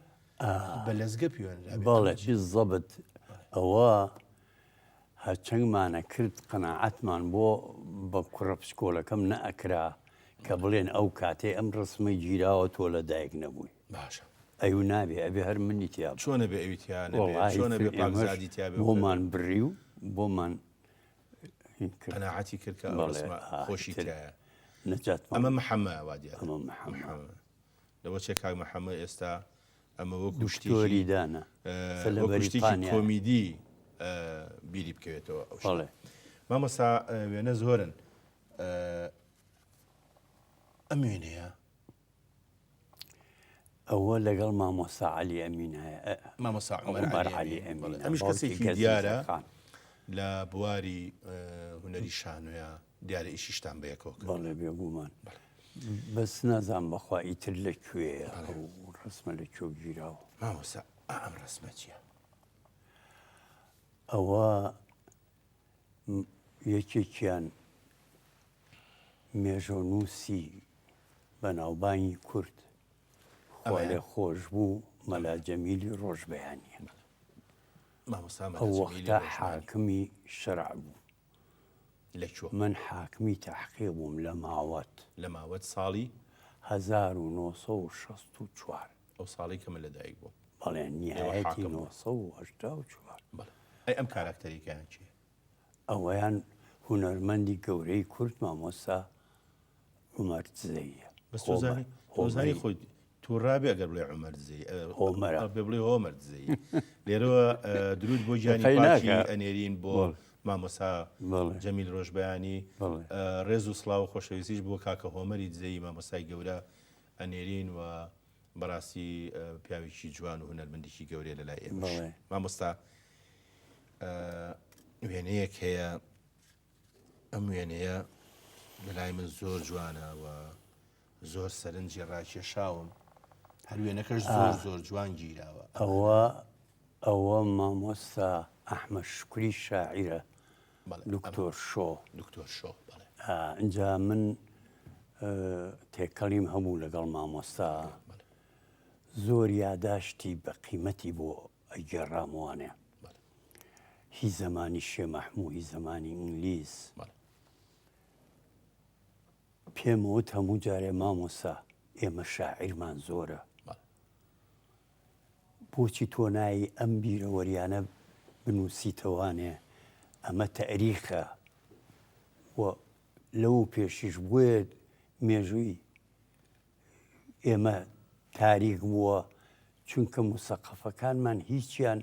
بە لەزگە پیوێنرا. بەڵێ بالضبط ئەوە هەرچەنگمانە کرد قەناعەتمان بۆ بە کوڕە پسکۆلەکەم نەئەکرا کە بڵێن ئەو کاتێ ئەم ڕسمەی گیراوە تۆ لە دایک نەبووی. باشە ئەو نابێ ئەبێ هەر منی تیا چۆنە بێ ئەویتیان چۆنە بێ پاکزادی تیا بۆمان بڕی و بۆمان قەناعەتی کرد کە خۆشی تایە نەجات ئەمە محەممە وادیە ئەمە محەممەد لەوە چێ کاک محەممە ئێستا ئەمە وەکو شتۆری دانا شتێکی کۆمیدی بیری بکەوێتەوە. بەڵێ مامۆستا وێنە زۆرن ئەم وێنەیە ئەوە لەگەڵ مامۆستا عەلی ئەمین هەیە مامۆستا عومەر عەلی ئەمین ئەمیش کەسێکی دیارە لە بواری هونەری شانۆیە دیارە ئیشیشتان بەیەکەوە. بەڵێ بێگومان بەس نازان بەخوا ئیتر لەکوێیە ئەو ڕسمە لەکوێ گیراوە. مامۆستا ئەم ڕسمە چییە؟ ئەوە یەکێکیان مێژۆنووسی بەناوبانگی کورد خوا لێ خۆش بوو مەلا جەمیلی ڕۆژبەیانیە. ئەو وەختە حاکمی شەرع بوو. من حاکمی تەحقیق بووم لە ماوەت ساڵی 1964 ئەو ساڵی کەمە لەدایک بوو. بەڵێ نیایەتی 1984. ئەی ئەم کاراکتەریکیان چیە؟ ئەوەیان هونەرمەندی گەورەی کورد مامۆستا عومەر دزەیە. بەس تۆزانی خۆی تووڕابێ ئەگەر بڵێ عومەر دزەی پێ بڵێ هۆمەر دزەی لێرەوە درود بۆ گیانی پاکی ئەنێرین بۆ مامۆستا جەمیل ڕۆژبەیانی ڕێز و سڵاو و خۆشەویستیش بۆ کاکە هۆمەری دزەی مامۆستای گەورە ئەنێرین و بەڕاستی پیاوێکی جوان و هونەرمەندێکی گەورەیە لە لای ئێمەش. مامۆستا وێنەیەک هەیە ئەم وێنەیە لەلای من زۆر جوانە و زۆر سەرنجی ڕاکێشاوم هەر وێنەکەش زۆر جوان گیراوە. ئەوە مامۆستا ئەحمەد شوکری شاعیرە دکتۆر شۆ اینجا من تێکەڵیم هەبوو لەگەڵ مامۆستا زۆر یاداشتی بە قیمەتی بۆ ئەیگەڕاموانێ هی زەمانی شێ مەحموو هی زەمانی ئینگلیز پێم وت هەموو جارێ مامۆستا ئێمە شاعیرمان زۆرە بۆچی تۆ نایی ئەم بیرەوەریانە بنووسیتەوانێ ئەمە تەریخە و لەو پێشیش بووێ مێژووی ئێمە تاریک بووە چونکە موسەقەفەکانمان هیچیان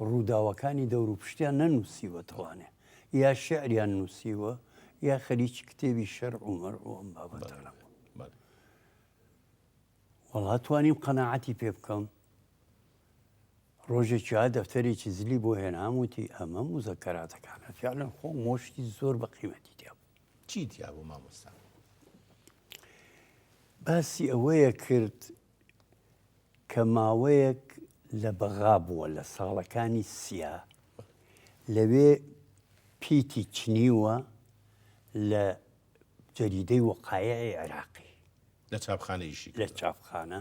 ڕووداوەکانی دەور و پشتیان نەنووسیوەتەوانێ یا شعریان نووسیوە یا خەریکی کتێبی شەرع و مەرع و ئەم بابەتانە وەڵا توانیم قەناعەتی پێ بکەم ڕۆژێکی ها دەفتەرێکی زلی بۆ هێنام وتی ئەمە موزەکەراتەکانە فیعلەن خۆ مۆشتی زۆر بە قیمەتی تیا بوو. چی تیا بوو مامۆستا؟ باسی ئەوەیە کرد کە ماوەیەک لە بەغا بووە لە ساڵەکانی سیا لەوێ پیتی چنیوە لە جەریدەی وەقایعی عێراقی لە چاپخانەیشی لە چاپخانە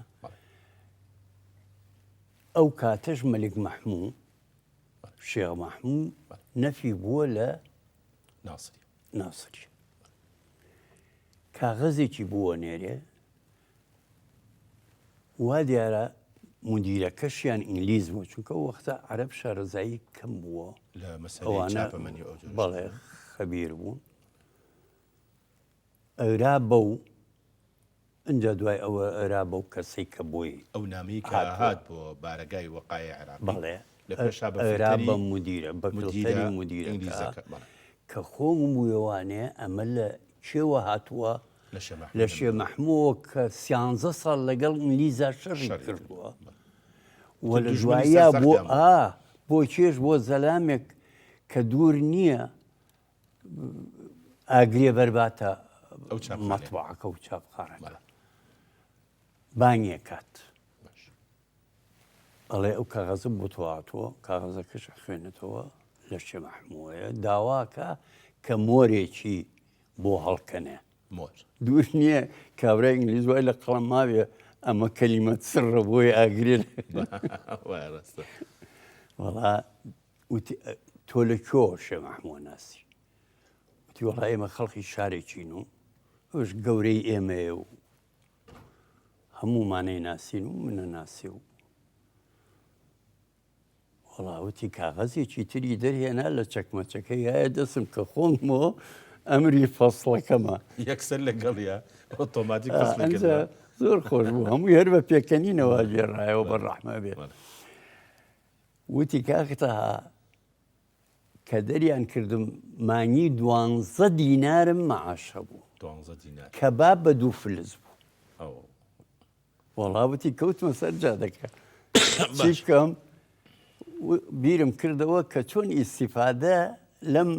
ئەو کاتەش مەلک مەحموو شێخ مەحموو نەفی بووە لە ناسری کاغەزێکی بووە نێرێ وا دیارە مدیرەکەشیان ئینگلیز بوو چونکە ئەو وەختە عەرەب شارەزایی کەم بووە ئەوانە بەڵێ خەبیر بوون ئەرا بەو ئەنجا دوای ئەوە ئەرا بەو کەسەی کە بۆی ئەو نامی کە هات بۆ بارگای وەقایع عێراقی بەڵێ ئەرا بە مدیرە بە فیلتەری مدیرەکە کە خۆم بوویەوانێ ئەمە لە کێوە هاتووە لە شێ مەحمووە کە 13 ساڵ لەگەڵ ئینگلیزا شەڕی کردووە وە لە دواییە بۆ کێش بۆ زەلامێک کە دوور نییە ئاگرێ بەرباتە ئەو چاپخانەیە. مەتبعەکە و چاپخانەکە بانگێ کات ئەڵێ ئەو کاغەزم بۆ تۆ هاتووە، کاغەزەکەش خوێنێتەوە لە شێ مەحموودەیە داواکە کە مۆرێکی بۆ هەڵکەنێ مۆر دوور نییە کابرای ئینگلیز وای لە قەڵەم ماوێ ئەمە کەلیمەت سڕە بۆی ئاگرێت وایە ڕاستە. وەڵا تۆ لە کۆ شێ مەحموود ناسی وتی وەڵا ئێمە خەڵکی شارێکین و ئەوش گەورەی ئێمەیە و هەموومانەی ناسین و منە ناسی و وەڵاوتی کاغەزێکی تری دەرهێنا لە چەکمەچەکەی هەیە دەسم کە خۆمەوە ئەمری فەسڵەکەمە یەکسەر لەگەڵە ئۆتۆماتیک ئەنجا زۆر خۆش بوو هەمووی هەر بە پێکەنینەوە گێڕایەوە بە ڕەحمە بێت وتی کاکتەها کە دەریان کردم مانگی 12 دینارم مەعاشە بوو 12 دینار کە با بە 2 فلز بوو ئەو وەڵاوتی کەوتمە سەر جادەکە چیش بکەم بیرم کردەوە کە چۆن ئیسیفادە لەم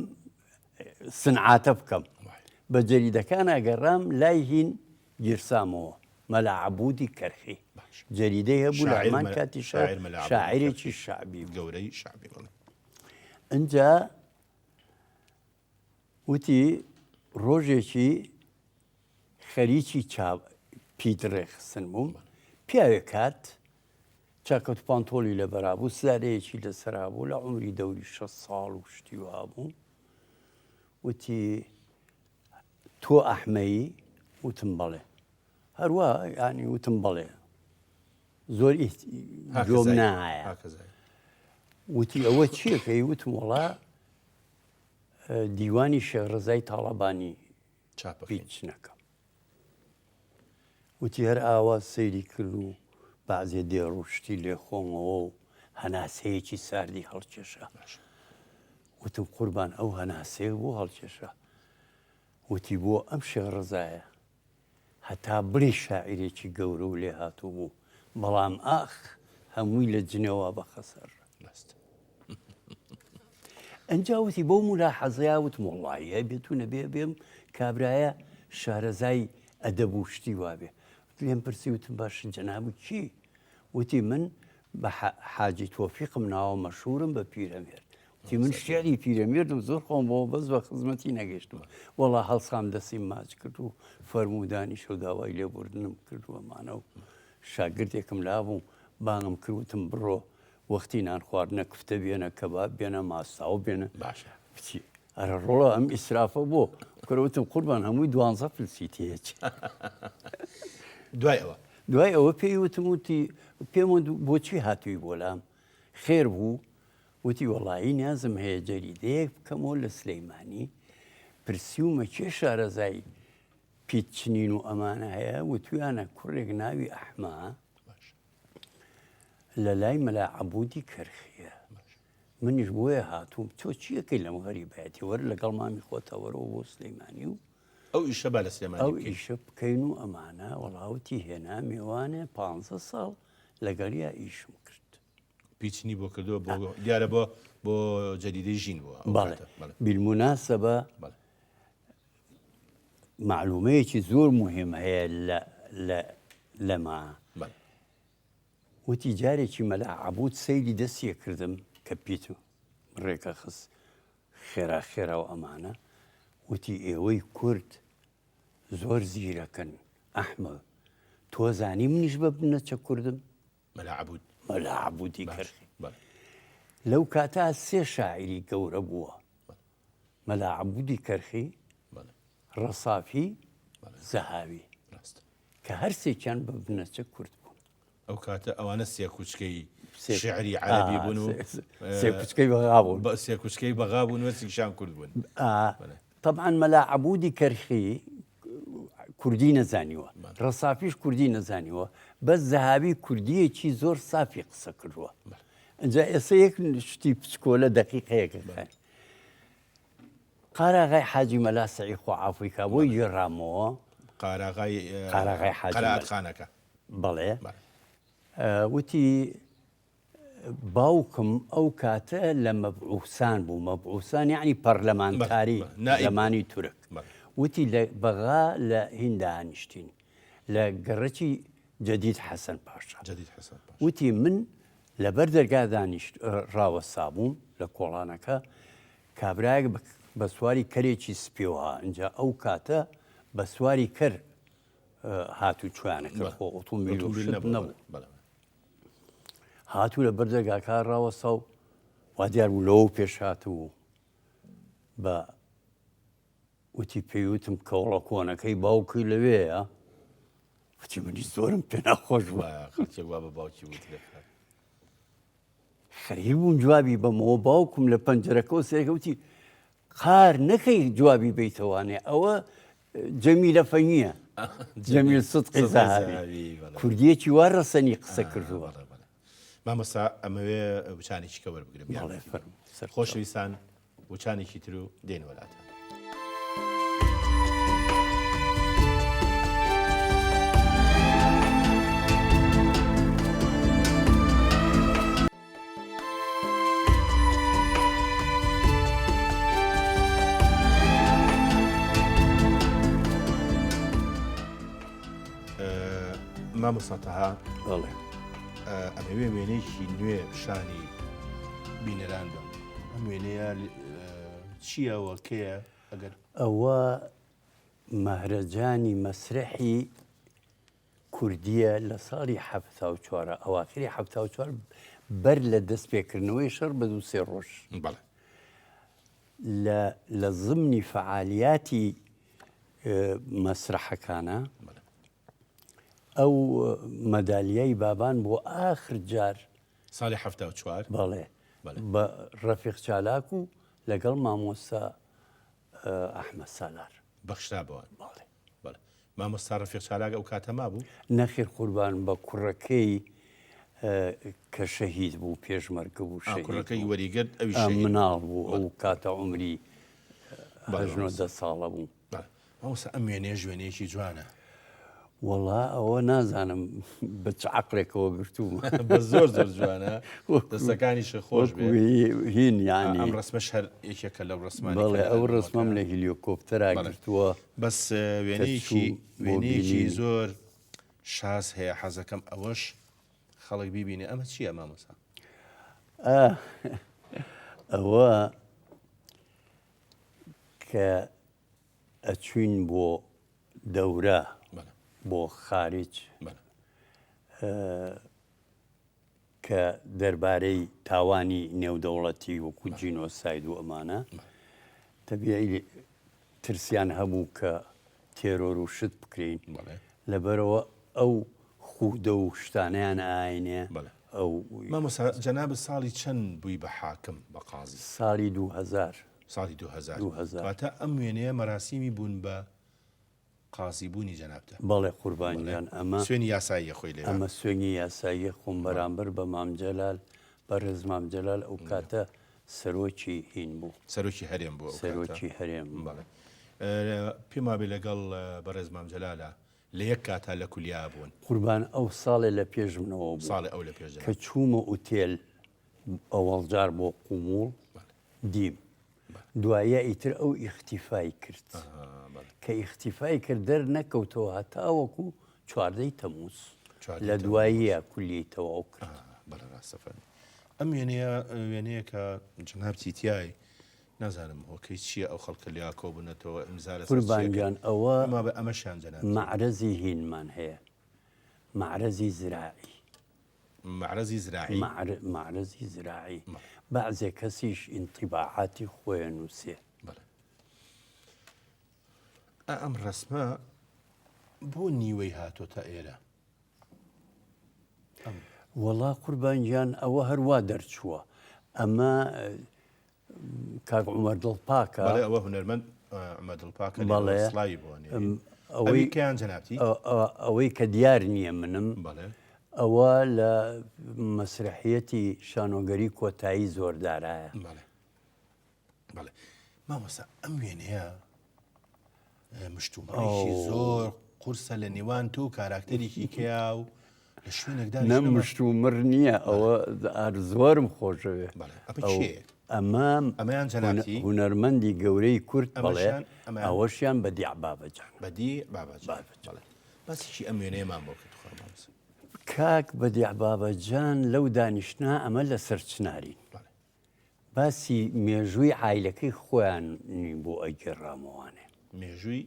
سنعاتە بکەم بە جەریدەکان ئەگەڕام لای هین گیرسامەوە مەلا عەبوودی کەرخی جەریدەی هەبوو لە ئەمان کاتی شاعیرێکی شعبی گەورەی شعبی ئەنجا وتی ڕۆژێکی خەریکی پیتڕێ خستن بووم پیاوێ کات چاکەوت پانتۆلی لە بەرابوو سارەیەکی لەسەرا بوو لە عمری دەوری 6 ساڵ و شتی وابوو وتی تۆ ئەحمەیی وتم بەڵێ هەروە ینی وتم بەڵێ زۆر جۆم نایە وتی ئەوە چیەکەی وتم وڵا دیوانی شێخڕزای تاڵەبانی پیچ نەکەم وتی هەر ئاوا سەیری کرد و بەعزێ دێڕوشتی لێ خۆمەوە و هەناسەیەکی ساردی هەڵکێشە وتم قوربان ئەو هەناسەیە بۆ هەڵکێشە وتی بۆ ئەم شێخڕزایە هەتا بڵێ شاعیرێکی گەورە و لێ هاتوو بوو بەڵام ئاخ هەمووی لە جنەوە بە خەسەر ئەنجا وتی بۆ مولاحەزەیە وتم وەڵڵاهی بێتونە بێ بێم کابرایە شارەزای ئەدەب و شتی وابێ لێم پرسی وتم باش جەناب چی وتی من بە حاجی تۆفیقم ناوە مەشهورم بە پیرەمێرد وتی من شعری پیرەمێردم زۆر خۆم بۆ بەس بە خزمەتی نەگەشتم وەڵا هەڵسام دەستی ماچ کرد و فەرمودانی شەو داوای لێبوردنم کردووەمانە و شاگردێکم لابوو بانگم کردوتم بڕۆ وەختی نان خواردنە کوفتە بێنە کەباب بێنە ماساو بێنە باشە بچی ئەرە ڕۆڵە ئەم ئیسرافە بۆ کەوتم قوربان هەمووی 12 فلسی تێچ دوای ئەوە پێی وتم وتی پێم بۆچی هاتووی بۆلام خێر بوو وتی وەڵایی نیازم هەیە جەریدەیەک بکەمەوە لە سلەیمانی پرسیومە کێ شارەزای پیچنین و ئەمانە هەیە وتویانە کوڕێک ناوی ئەحما لە لای مەلا عەبوودی کەرخیە منیش بۆیە هاتووم تۆ چیەکەی لەم غەریبەتی وەرە لەگەڵ مامی خۆتەوەرەوە بۆ سلەیمانی و ئەو ئیشە با لە سلێمانی ئەو ئیشە بکەین و ئەمانە وەڵاوتی هێنا میوانێ 15 ساڵ لەگەڵیا ئیشم کرد پیچنی بۆ کردووە بۆ دیارە بۆ جەریدەی ژین بووە بەڵێ بیلموناسەبە معلومەیەکی زۆر مهم هەیە لەما وتی جارێکی مەلا عەبوود سەیری دەستیە کردم کە پیت و ڕێکە خست خێرا و ئەمانە وتی ئێوەی کورد زۆر زیرەکەن ئەحمە تۆ زانی منیش بە بنەچە کوردم مەلا عەبوودی کەرخی لەو کاتا 3 شاعیری گەورە بووە مەلا عەبوودی کەرخی ڕەسافی زەهاوی کە هەر سێکیان بە بنەچە کورد بوون ئەو کاتە ئەوانە سێ کوچکەی شعری عەرەبی بوون و سێ کوچکەی بەغا بوون سێ کوچکەی بەغا بوون وەرسێکیشان کورد بوون طبعا مەلا عەبوودی کەرخی کوردی نەزانیوە ڕەسافیش کوردی نەزانیوە بەس زەهاوی کوردیەکی زۆر سافی قسە کردووە ئەنجا ئێستا یەک شتی پچکۆلە دەقیقەیەکە قاراغای حاجی مەلا سەعی خوا عەفوی کا بۆی گێڕامەوە قاراغای قەرائەتخانەکە بەڵێ وتی باوکم ئەو کاتە لە مەبعوسان بوو مەبعوسان یعنی پەرلەمانتاری زەمانی تورک وتی لە بەغا لە هیندا هەنیشتین لە گەڕەکی جەدید حەسەن پاشا جدید حسن باش وتی من لەبەر دەرگا دانیشت ڕاوەستا بووم لە کۆڵانەکە کابراایك بە سواری کەرێکی سپیوها اینجا ئەو کاتە بە سواری کەر هاتوو چوانەکە خۆ ئۆتۆمبیل نەبوو هاتوو لە بەردەرگاکە ڕاوەستا و وا دیار بوو لەوە پێش هاتوو بە وتی پێیوتم کەوڵە کۆنەکەی باوکی لەوەیە وتی منی زۆرم پێ ناخۆش بووە خەڵکێک وا بە باوکی وت خەریب بووم جوابی بەمەوە باوکم لە پەنجەرەکەەوە سێکەوتی قار نەکەی جوابی بیتەوانێ ئەوە جەمیلە فەنیە جەمیل سدقی زاهاوی کوردیەکی وا ڕەسەنی قسە کردووە مامۆستا ئەمەوێ وچانێکی کە وەربگرم خۆشەویستان وچانێکی تر و دێن وڵاتە مامۆستاتەها ئەمەوێ وێنەیەکی نوێ شانی بینەران بم ئەم وێنەیە چییەوە کەیە ئەگەر ئەوە مەهرەجانی مەسرحی کوردیە لە ساڵی 1970 ئەواخری 1970 بەر لە دەست پێکردنەوەی شەڕ بە 2-3 ڕۆژ لە ضمنی فعالیاتی مەسرحەکانە ئەو مەدالیای بابان بۆ ئاخر جار ساڵی 1970 بەڵێ بە ڕەفیق چالاک و لەگەڵ مامۆستا ئەحمەد سالار بەخشرابەوە مامۆستا ڕەفیق چالاک ئەو کاتە مابوو نەخیر قوربان بە کوڕەکەی کە شەهید بوو پێشمەرگە بوو کوڕەکەی وەریگرت ئەوی مناڵ بوو ئەو کاتە عمری 10 ساڵە بوو مامۆستا ئەم وێنەیە ژوێنەیەکی جوانە وەڵا ئەوە نازانم بە چ عەقلێکەوە گرتووم بە زۆر جوانە دەستەکانیشە خۆش هین یانی ئەم ڕسمەش هەر یەکێکە لەو ڕسمانی بەڵێ ئەو ڕسمەم لە هیلیۆکۆپتەرا گرتووە بەس وێنەیەکی زۆر شاز هەیە حەزەکەم ئەوەش خەڵک بیبینێ ئەمە چییە مامۆستا ئەوە کە ئەچوین بۆ دەورە بۆ خارج کە دەربارەی تاوانی نێودەوڵەتی وەکو جینۆساید و ئەمانە تەبیعی ترسیان هەبوو کە تێرۆر و شت بکرین لەبەرەوە ئەو خوودە و شتانیان ئاینێ ئەو مامۆستا جەنابەت ساڵی چەند بووی بە حاکم بە قازی ساڵی 2000 ساڵی 2000 واتە ئەم وێنەیە مەراسیمی بوون بە قازیبوونی جەنابتە بەڵێ قوربانیان ئەمە سوێنی یاساییە خۆی لێ ئەمە سوێنی یاساییە خۆم بەرامبەر بە مامجەلال بەڕێز مامجەلال ئەو کاتە سەرۆکی هین بوو سەرۆکی هەرێم بوو سەرۆکی هەرێم بەڵێ پێما بێ لەگەڵ بەڕێز مامجەلالە لە یەک کاتا لە کولیا بوون قوربان ئەو ساڵێ لە پێشمنەوە بوو ساڵی ئەو لە پێش کە چوومە ئوتێل ئەوەڵجار بۆ قوموڵ دیم دوایە ئیتر ئەو ئیختیفای کرد کە ئیختیفای کرد دەر نەکەوتەوە هەتاوەکو 14 تەمووز لە دواییە کولیەی تەواو کرد بەڵێ ڕاستەفەر ئەم وێنەیە کە جەناب چیتیای نازانم هۆکەی چییە ئەو خەڵکە لیا کۆبوونەتەوە ئیمزارە قوربانیان ئەوە ئەمەشیان جەناب مەعرەزی هینمان هەیە معرەزی زراعی معرەزی زراعی بەعزێ کەسیش ئینتیباعاتی خۆیان نووسێ ئەم ڕسمە بۆ نیوەی هاتۆتە ئێرە وەڵا قوربانیان ئەوە هەروە دەرچووە ئەمە کاک عومەر دڵپاکە ئەوە هونەرمەند عومەر دڵپاکە سڵاوی بووە ئەوەی کەیان جەنابتی ئەوەی کە دیار نییە منم ئەوە لە مەسرحیەتی شانۆگەری کۆتایی زۆردارایە بەڵێ مامۆستا ئەم وێنەیە مشتومڕێکی زۆر قورسە لە نێوان تۆ کاراکتەرێکی کیا و لە شوێنێکدا نەم مشتومڕ نییە ئەوە زۆرم خۆشەوێ ئەمەیان جەنابەتی هونەرمەندی گەورەی کورد بەڵێ ئەمەیان ئەوەشیان بەدیع بابەجان بەدی بابەجان بەسیی ئەم وێنەیەمان بۆ کرد خۆمان کاک بەدیع بابەجان لەو دانیشتنا ئەمە لە سەر چناری باسی مێژووی عایلەکەی خۆیان بۆ ئەگەڕامەوانێ مێژووی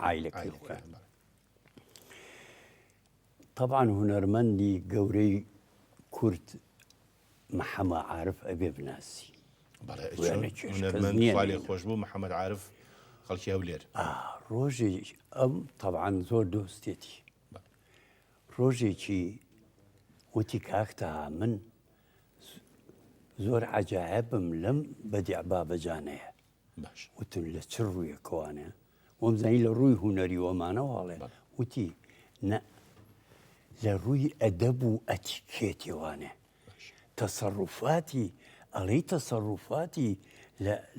عایلەکەی خۆیان طبعاً هونەرمەندی گەورەی کورد محەممە عارف ئەبێ بناسی هونەرمەندی خۆش بوو محەممەد عارف خەڵکی هەولێر ڕۆژێ ئەم طبعاً زۆر دۆستێتی ڕۆژێکی وتی کاکتە من زۆر عجایبم لەم بەدیع بابەجانەیە وتم لە چ ڕوویەکەوانێ وەم زانی لە ڕووی هوەری وەمانەواڵێ وتی نە لە ڕووی ئەدەب و ئەتیکێتیوانێ تەسەڕوفاتی ئەڵەی تەسەڕوفاتی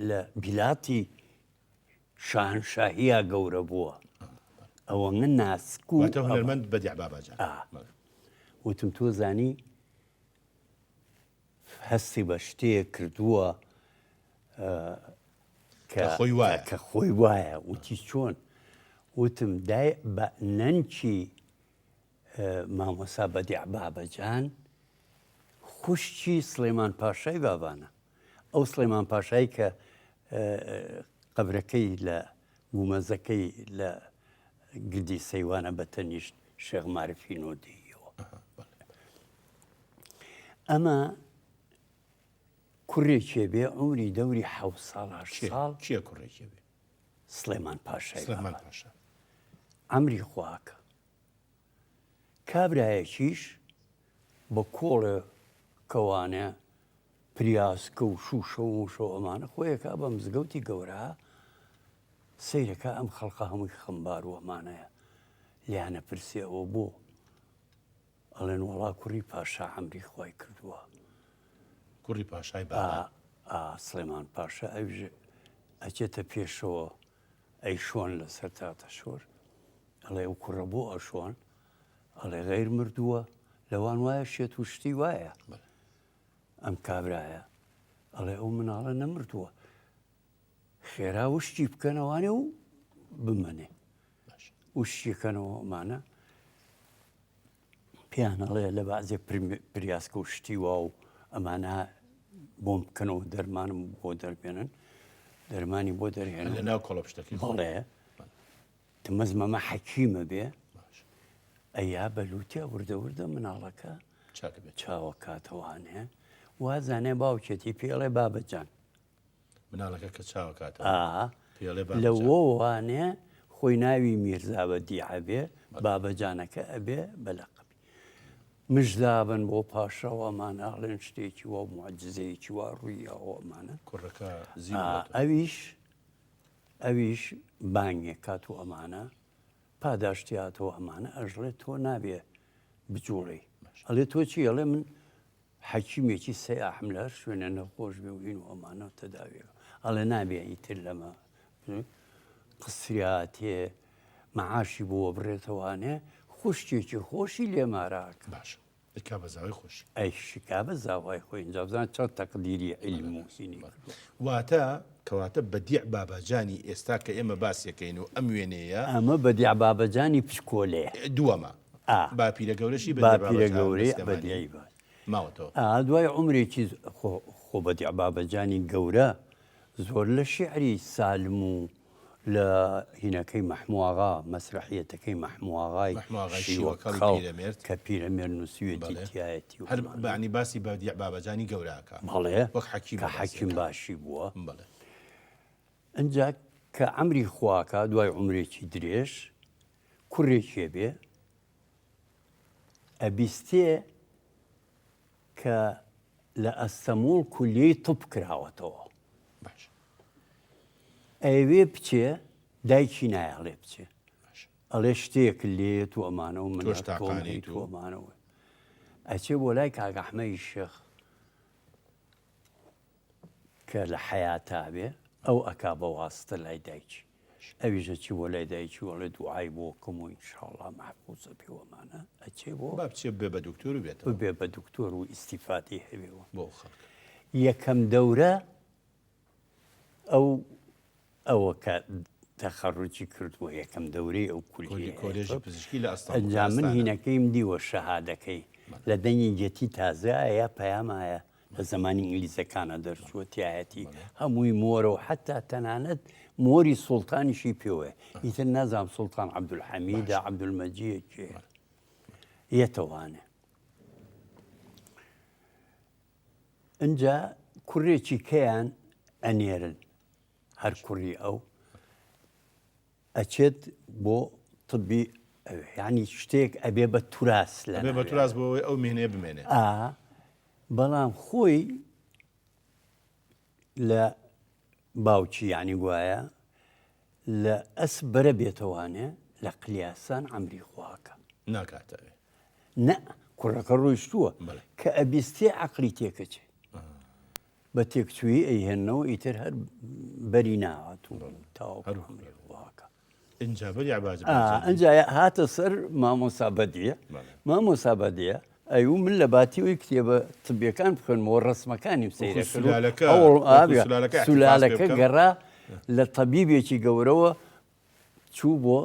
لە بیلاتی شاهنشاهیە گەورە بووە ئەوەنە ناسک و هونەرمەند بەدیع بابەجان وتم تۆ زانی هەستی بە شتەیە کردووە کە خۆی وایە وتی چۆن وتم دای بە نەنکی مامۆسا بەدیع بابەجان خوشتی سلێمان پاشای بابانە ئەو سلێمان پاشایی کە قەبرەکەی لە بوومەزەکەی لە گردی سەیوانە بە تەنیشت شێخ مارفی نۆدیەوە ئەمە کوڕێکێ بێ عمری دەوری 7 ساڵ ساڵ چییە کوڕێکی بێ سلێمان پاشای پاشا ئەمری خواکە کابرایەکیش بە کۆڵە کەوانە پریاسکە و شوشە و شۆ ئەمانە خۆیەکە بە مزگەوتی گەورە سیرەکە ئەم خەڵقە هەمووی خەمبار و ئەمانەیە لیانە پرسیەوە بۆ ئەڵێن وڵا کوڕی پاشا ئەمری خوای کردووە کوڕی پاشای سلێمان پاشا ئەوژ ئەچێتە پێشەوە ئەی شۆن لەسەر تاتە شۆر ئەڵێ ئەو کوڕە بۆ ئەشۆن ئەڵێ غەیر مردووە لەوان وایە شێت و شتی وایە ئەم کابرایە ئەڵێ ئەو مناڵە نەمردووە خێرا وشتی بکەنەوانێ و بمەنێ وشتیەکەنەوەمانە پیانەڵێ لە بازێ پریاسکە و شتی وا و ئەمانە بۆم بکەنەوە دەرمانم بۆ دەربێنن دەرمانی بۆ دەرهێن لە ناو کۆڵە پشتەکەی بەڵێ تمەزمەمە حەکیمە بێ ئەیا بەلووتێ وردە مناڵەکە چاوە کاتەوانێ وازانێ باوکێتی پێڵێ بابەجان مناڵەکە کە چاوە کاتە لەوە وانێ خۆی ناوی میرزا بەدیع بێ بابەجانەکە ئەبێ بەلەقەبی مژدابن بۆ پاشەوەمان ئاڵێن شتێکی وە معجزەیەکی وا ڕووی ئەوەمانە کوڕەکە ئەویش بانگێ کات و ئەمانە پاداشتیاتەوە ئەمانە ئەژڵێت تۆ نابێ بجوڵی ئەڵێ تۆ چی ئەڵێ من حەکیمێکی سەیاحم لە هەر شوێنە نەخۆش بێ و هین و ئەمانە تەداوێەوە ئەڵێ نابێ ئیتر لەمە قسریاتێ مەعاشی بۆ بڕێتەوانێ خوشتێکی خۆشی لێماراکە باش کا بەزاوی خۆش ئەی شکا بە زاوای خۆی اینجا بزان چەند تەقدیری عیلم و هینی واتە کەواتە بەدیع بابەجانی ئێستا کە ئێمە باسیەکەین و ئەم وێنەیە ئەمە بەدیع بابەجانی پشکۆلەیە دووەمە باپیرە گەورەشی باپیرە گەورەی بەدیعی باش ماوەتەوە دوای عمرێکی خۆ بەدیع بابەجانی گەورە زۆر لە شیعری سالم و لە هینەکەی مەحموواغا مەسرحیەتەکەی مەحموواغای کە پیرەمێر نووسوێتی تایەتی هەر بەعنی باسی بەدیع بابەجانی گەوراکە بەڵێ وەک کە حەکیم باشی بووە ئەجا کە ئەمری خواکە دوای عمرێکی درێژ کوڕێکێ بێ ئەبیستێ کە لە ئەستەمۆڵ کولیەی تۆپ کراوەتەوە ئەوێ بچێ دایکی نایەڵێ بچێ ئەڵێ شتێک لێت و ئەمانە و منێت و ئەمانەوە ئەچێ بۆ لای کاک ئەحمەدی شێخ کە لە حەیاتا بێ ئەو ئەکا بە واستە لای دایکی ئەویژە چی بۆ لای دایکی وەڵێ دوعای بۆ کەم و ئینشاءڵڵا مەحفوظە پێوەمانە ئەچێ بۆ بچێ بێ بە دکتۆر و بێت بێ بە دکتۆر و ئیسیفاتی هەبێەوە بۆ خەڵک یەکەم دەورە ئەوە کە تەخەڕوجی کردووە یەکەم دەورەی ئەو کۆلێژی پزیشکی لە ئەستان ئەنجام من هینەکەیم دیوە شەهادەکەی لە دەنگی جەتی تازایە یا پەیامایە لە زمانی ئینگلیزەکانە دەرچووە تایەتی هەمووی مۆرە و حتا تەنانەت مۆری سوڵتانیشی پێوە ئیتر نازام سوڵتان عەبدولحەمیدە عەبدولمەجید کێ یەتەوانێ ئەنجا کوڕێکی کەیان ئەنێرن هەر کوڕی ئەو ئەچێت بۆ طبی ینی شتێک ئەبێ بە توراس لە بە توراس بۆەوەی ئەو مێنێ بمێنێ بەڵام خۆی لە باوکی ینی گوایە لە ئەس بەرە بێتەوانێ لە قلیاسان ئەمری خواکە ناکاتەوێ نە کوڕەکە ڕۆیشتووە کە ئەبیستێ عقلی تێکەچێ بە تێکچووی ئەیهێنەوە ئیتر هەر بەری ناهات و تاواکە ئەنج هاتە سەر مامۆسا بەدیە مامۆسا بەدیە ئەیوو من لە باتیەوەی کتێبە تبیەکان بخوێنمەوە ڕسمەکانی سولالەکە گەڕا لە تەبیبێکی گەورەوە چوو بۆ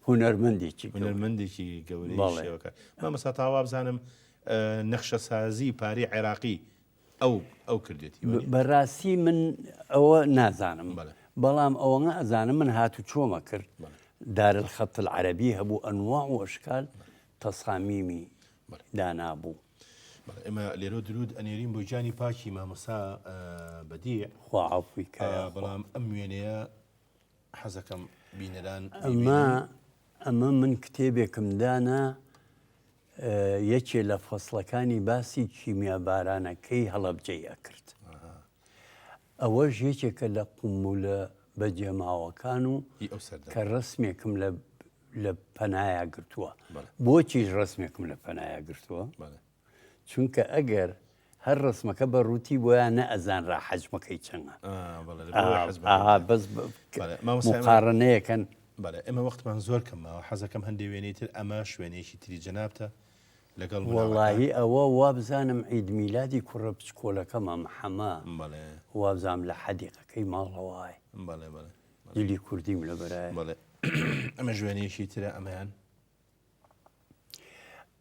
هونەرمەندێکی گەورەیەوەکە مامۆستا تاوا بزانم نەخشە سازی پارەی عێراقی ئەو کردێتی بەڕاستی من ئەوە نازانم بەڵام ئەوەنە ئەزانم من هاتو چۆمە کرد دارالخەت العەرەبی هەبوو ئەنواع و ئەشکال تەسخامیمی دانابوو ئێمە لێرە درود ئەنێرین بۆ جانی پاکی مامۆستا بەدیع خوا عەفوی کایە بەڵام ئەم وێنەیە حەزەکەم بینەران ئەمە من کتێبێکم دانا یەکێ لە فەسڵەکانی باسی کیمیابارانەکەی هەڵەبجەی ئەکرد ئەوەش یەکێکە لە قومولە بەجێماوەکان و کە ڕسمێکم لە پەنایە گرتووە بۆچیش ڕسمێکم لە پەنایە گرتووە چونکە ئەگەر هەر ڕسمەکە بە ڕووتی بۆیان نە ئەزانرا حەجمەکەی چەندە بەس مقارنەیەکەن ئێمە وەختمان زۆر کەمەوە حەزەکەم هەندێک وێنەی تر ئەمە شوێنێکی تری جەنابتە لەگەڵ وەڵاهی ئەوە وابزانم عید میلادی کوڕە بچکۆلەکەمە محەمە وابزانم لە حەدیقەکەی ماڵەوەی دلی کوردیم لە بەرای ئەمە ژوێنێکی ترە ئەمەیان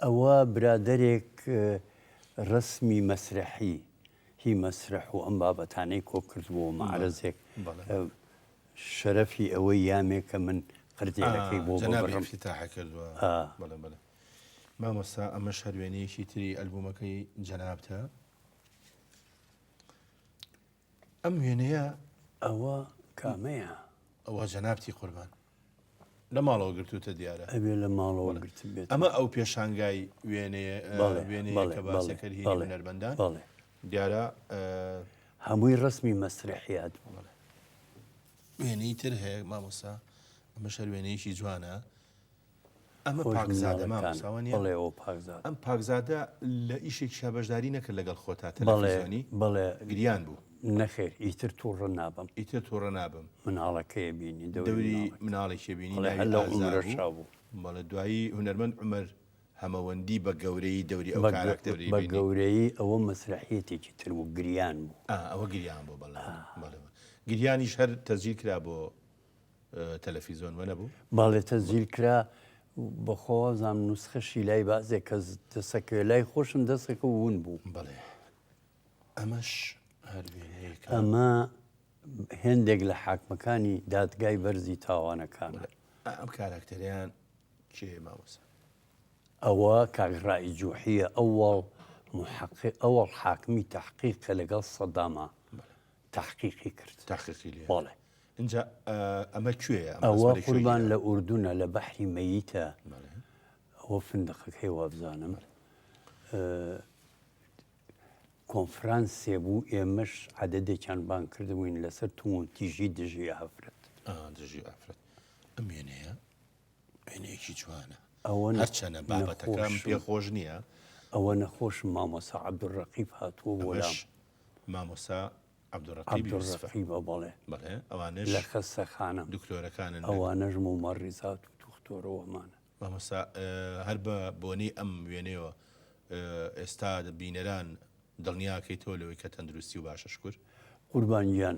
ئەوە برادێک ڕسمی مەسرحی هی مەسرح و ئەم بابەتانەی کۆ کردبووە مەعرەزێک شەرەفی ئەوەی یامێکە من قردێنەکەی بۆ تاح کردووە مامۆستا ئەمە شەروێنەیەکی تری ئەلبومەکەی جەنابتە ئەم وێنەیە ئەوە کامەیە ئەوە جەنابتی قوربان لە ماڵەوە گرتوتە دیارە ئەبێ لە ماڵەوە گرت بێت ئەمە ئەو پێشانگای وێنەیە کە باسەکەی هونەرمەندان دیارە هەمووی ڕسمی مەسرحیات وێنەی تر هەیە مامۆستا ئەمە شەروێنەیەکی جوانە ئەمە پاکزادە مامۆساوانە ئەم پاکزادە لە ئیشێک شابەشداری نەکرد لەگەڵ خۆتا تەلەڤیزیۆنی گریان بوو نەخێر ئیتر تووڕە نابم ئیتر تووڕە نابم مناڵەکەی بینی دەوری مناڵێکی بینی بوو بەڵە دوایی هونەرمەند عومەر هەمەوەندی بە گەورەی دەوری ئەو کاراکتەری بە گەورەی ئەوە مەسرحیەتێکی تر بوو گریان بوو ئەوە گریان بوو بەڵێ گریانیش هەر تەزیل کرا بۆ تەلەڤیزۆن وە نەبوو باڵێ تەزیل کرا بەخۆ زانام نوسخەشی لای بازێک کە دەسەکە لای خۆشم دەستەکە ون بوو بڵێ ئەمەش ئەمە هێندێک لە حاکمەکانی دادگای بەرزی تاوانەکان ئەم کاراکتەریان کێ مامۆستا ئەوە کاگڕایی جوحیە ئەوەڵ حاکمی تەحقیقکە لەگەڵ سەدامە تحقیقی کرد بەڵێ اینجا ئەمە کوێیە ئەوە قوربان لە ئوردونە لە بەحری مەیتە ئەوە فندقەکەی وابزانم کۆنفرانسێ بوو ئێمەش عەدەدێکیان بان کردبووین لەسەر تیژی دژی ئافرەت دژی ئافرەت ئەم وێنەیە وێنەیەکی جوانە هەرچەنە بابەتەکەم پێخۆش نییە ئەوە نەخۆشم مامۆستا عەبدوڕەقیب هاتووە بۆ لام مامۆستا عەبدوڕەقیبە بەڵێ ئەوانش لە خەستەخانە دکتۆرەکانن ئەوانەش مەمەڕیزات و دوختۆرەوەمانە مامۆستا هەر بە بۆنەی ئەم وێنەیەوە ئێستا بینەران دڵنیاکەی تۆ لەوەی کە تەندروستی و باشە شکر قوربان گیان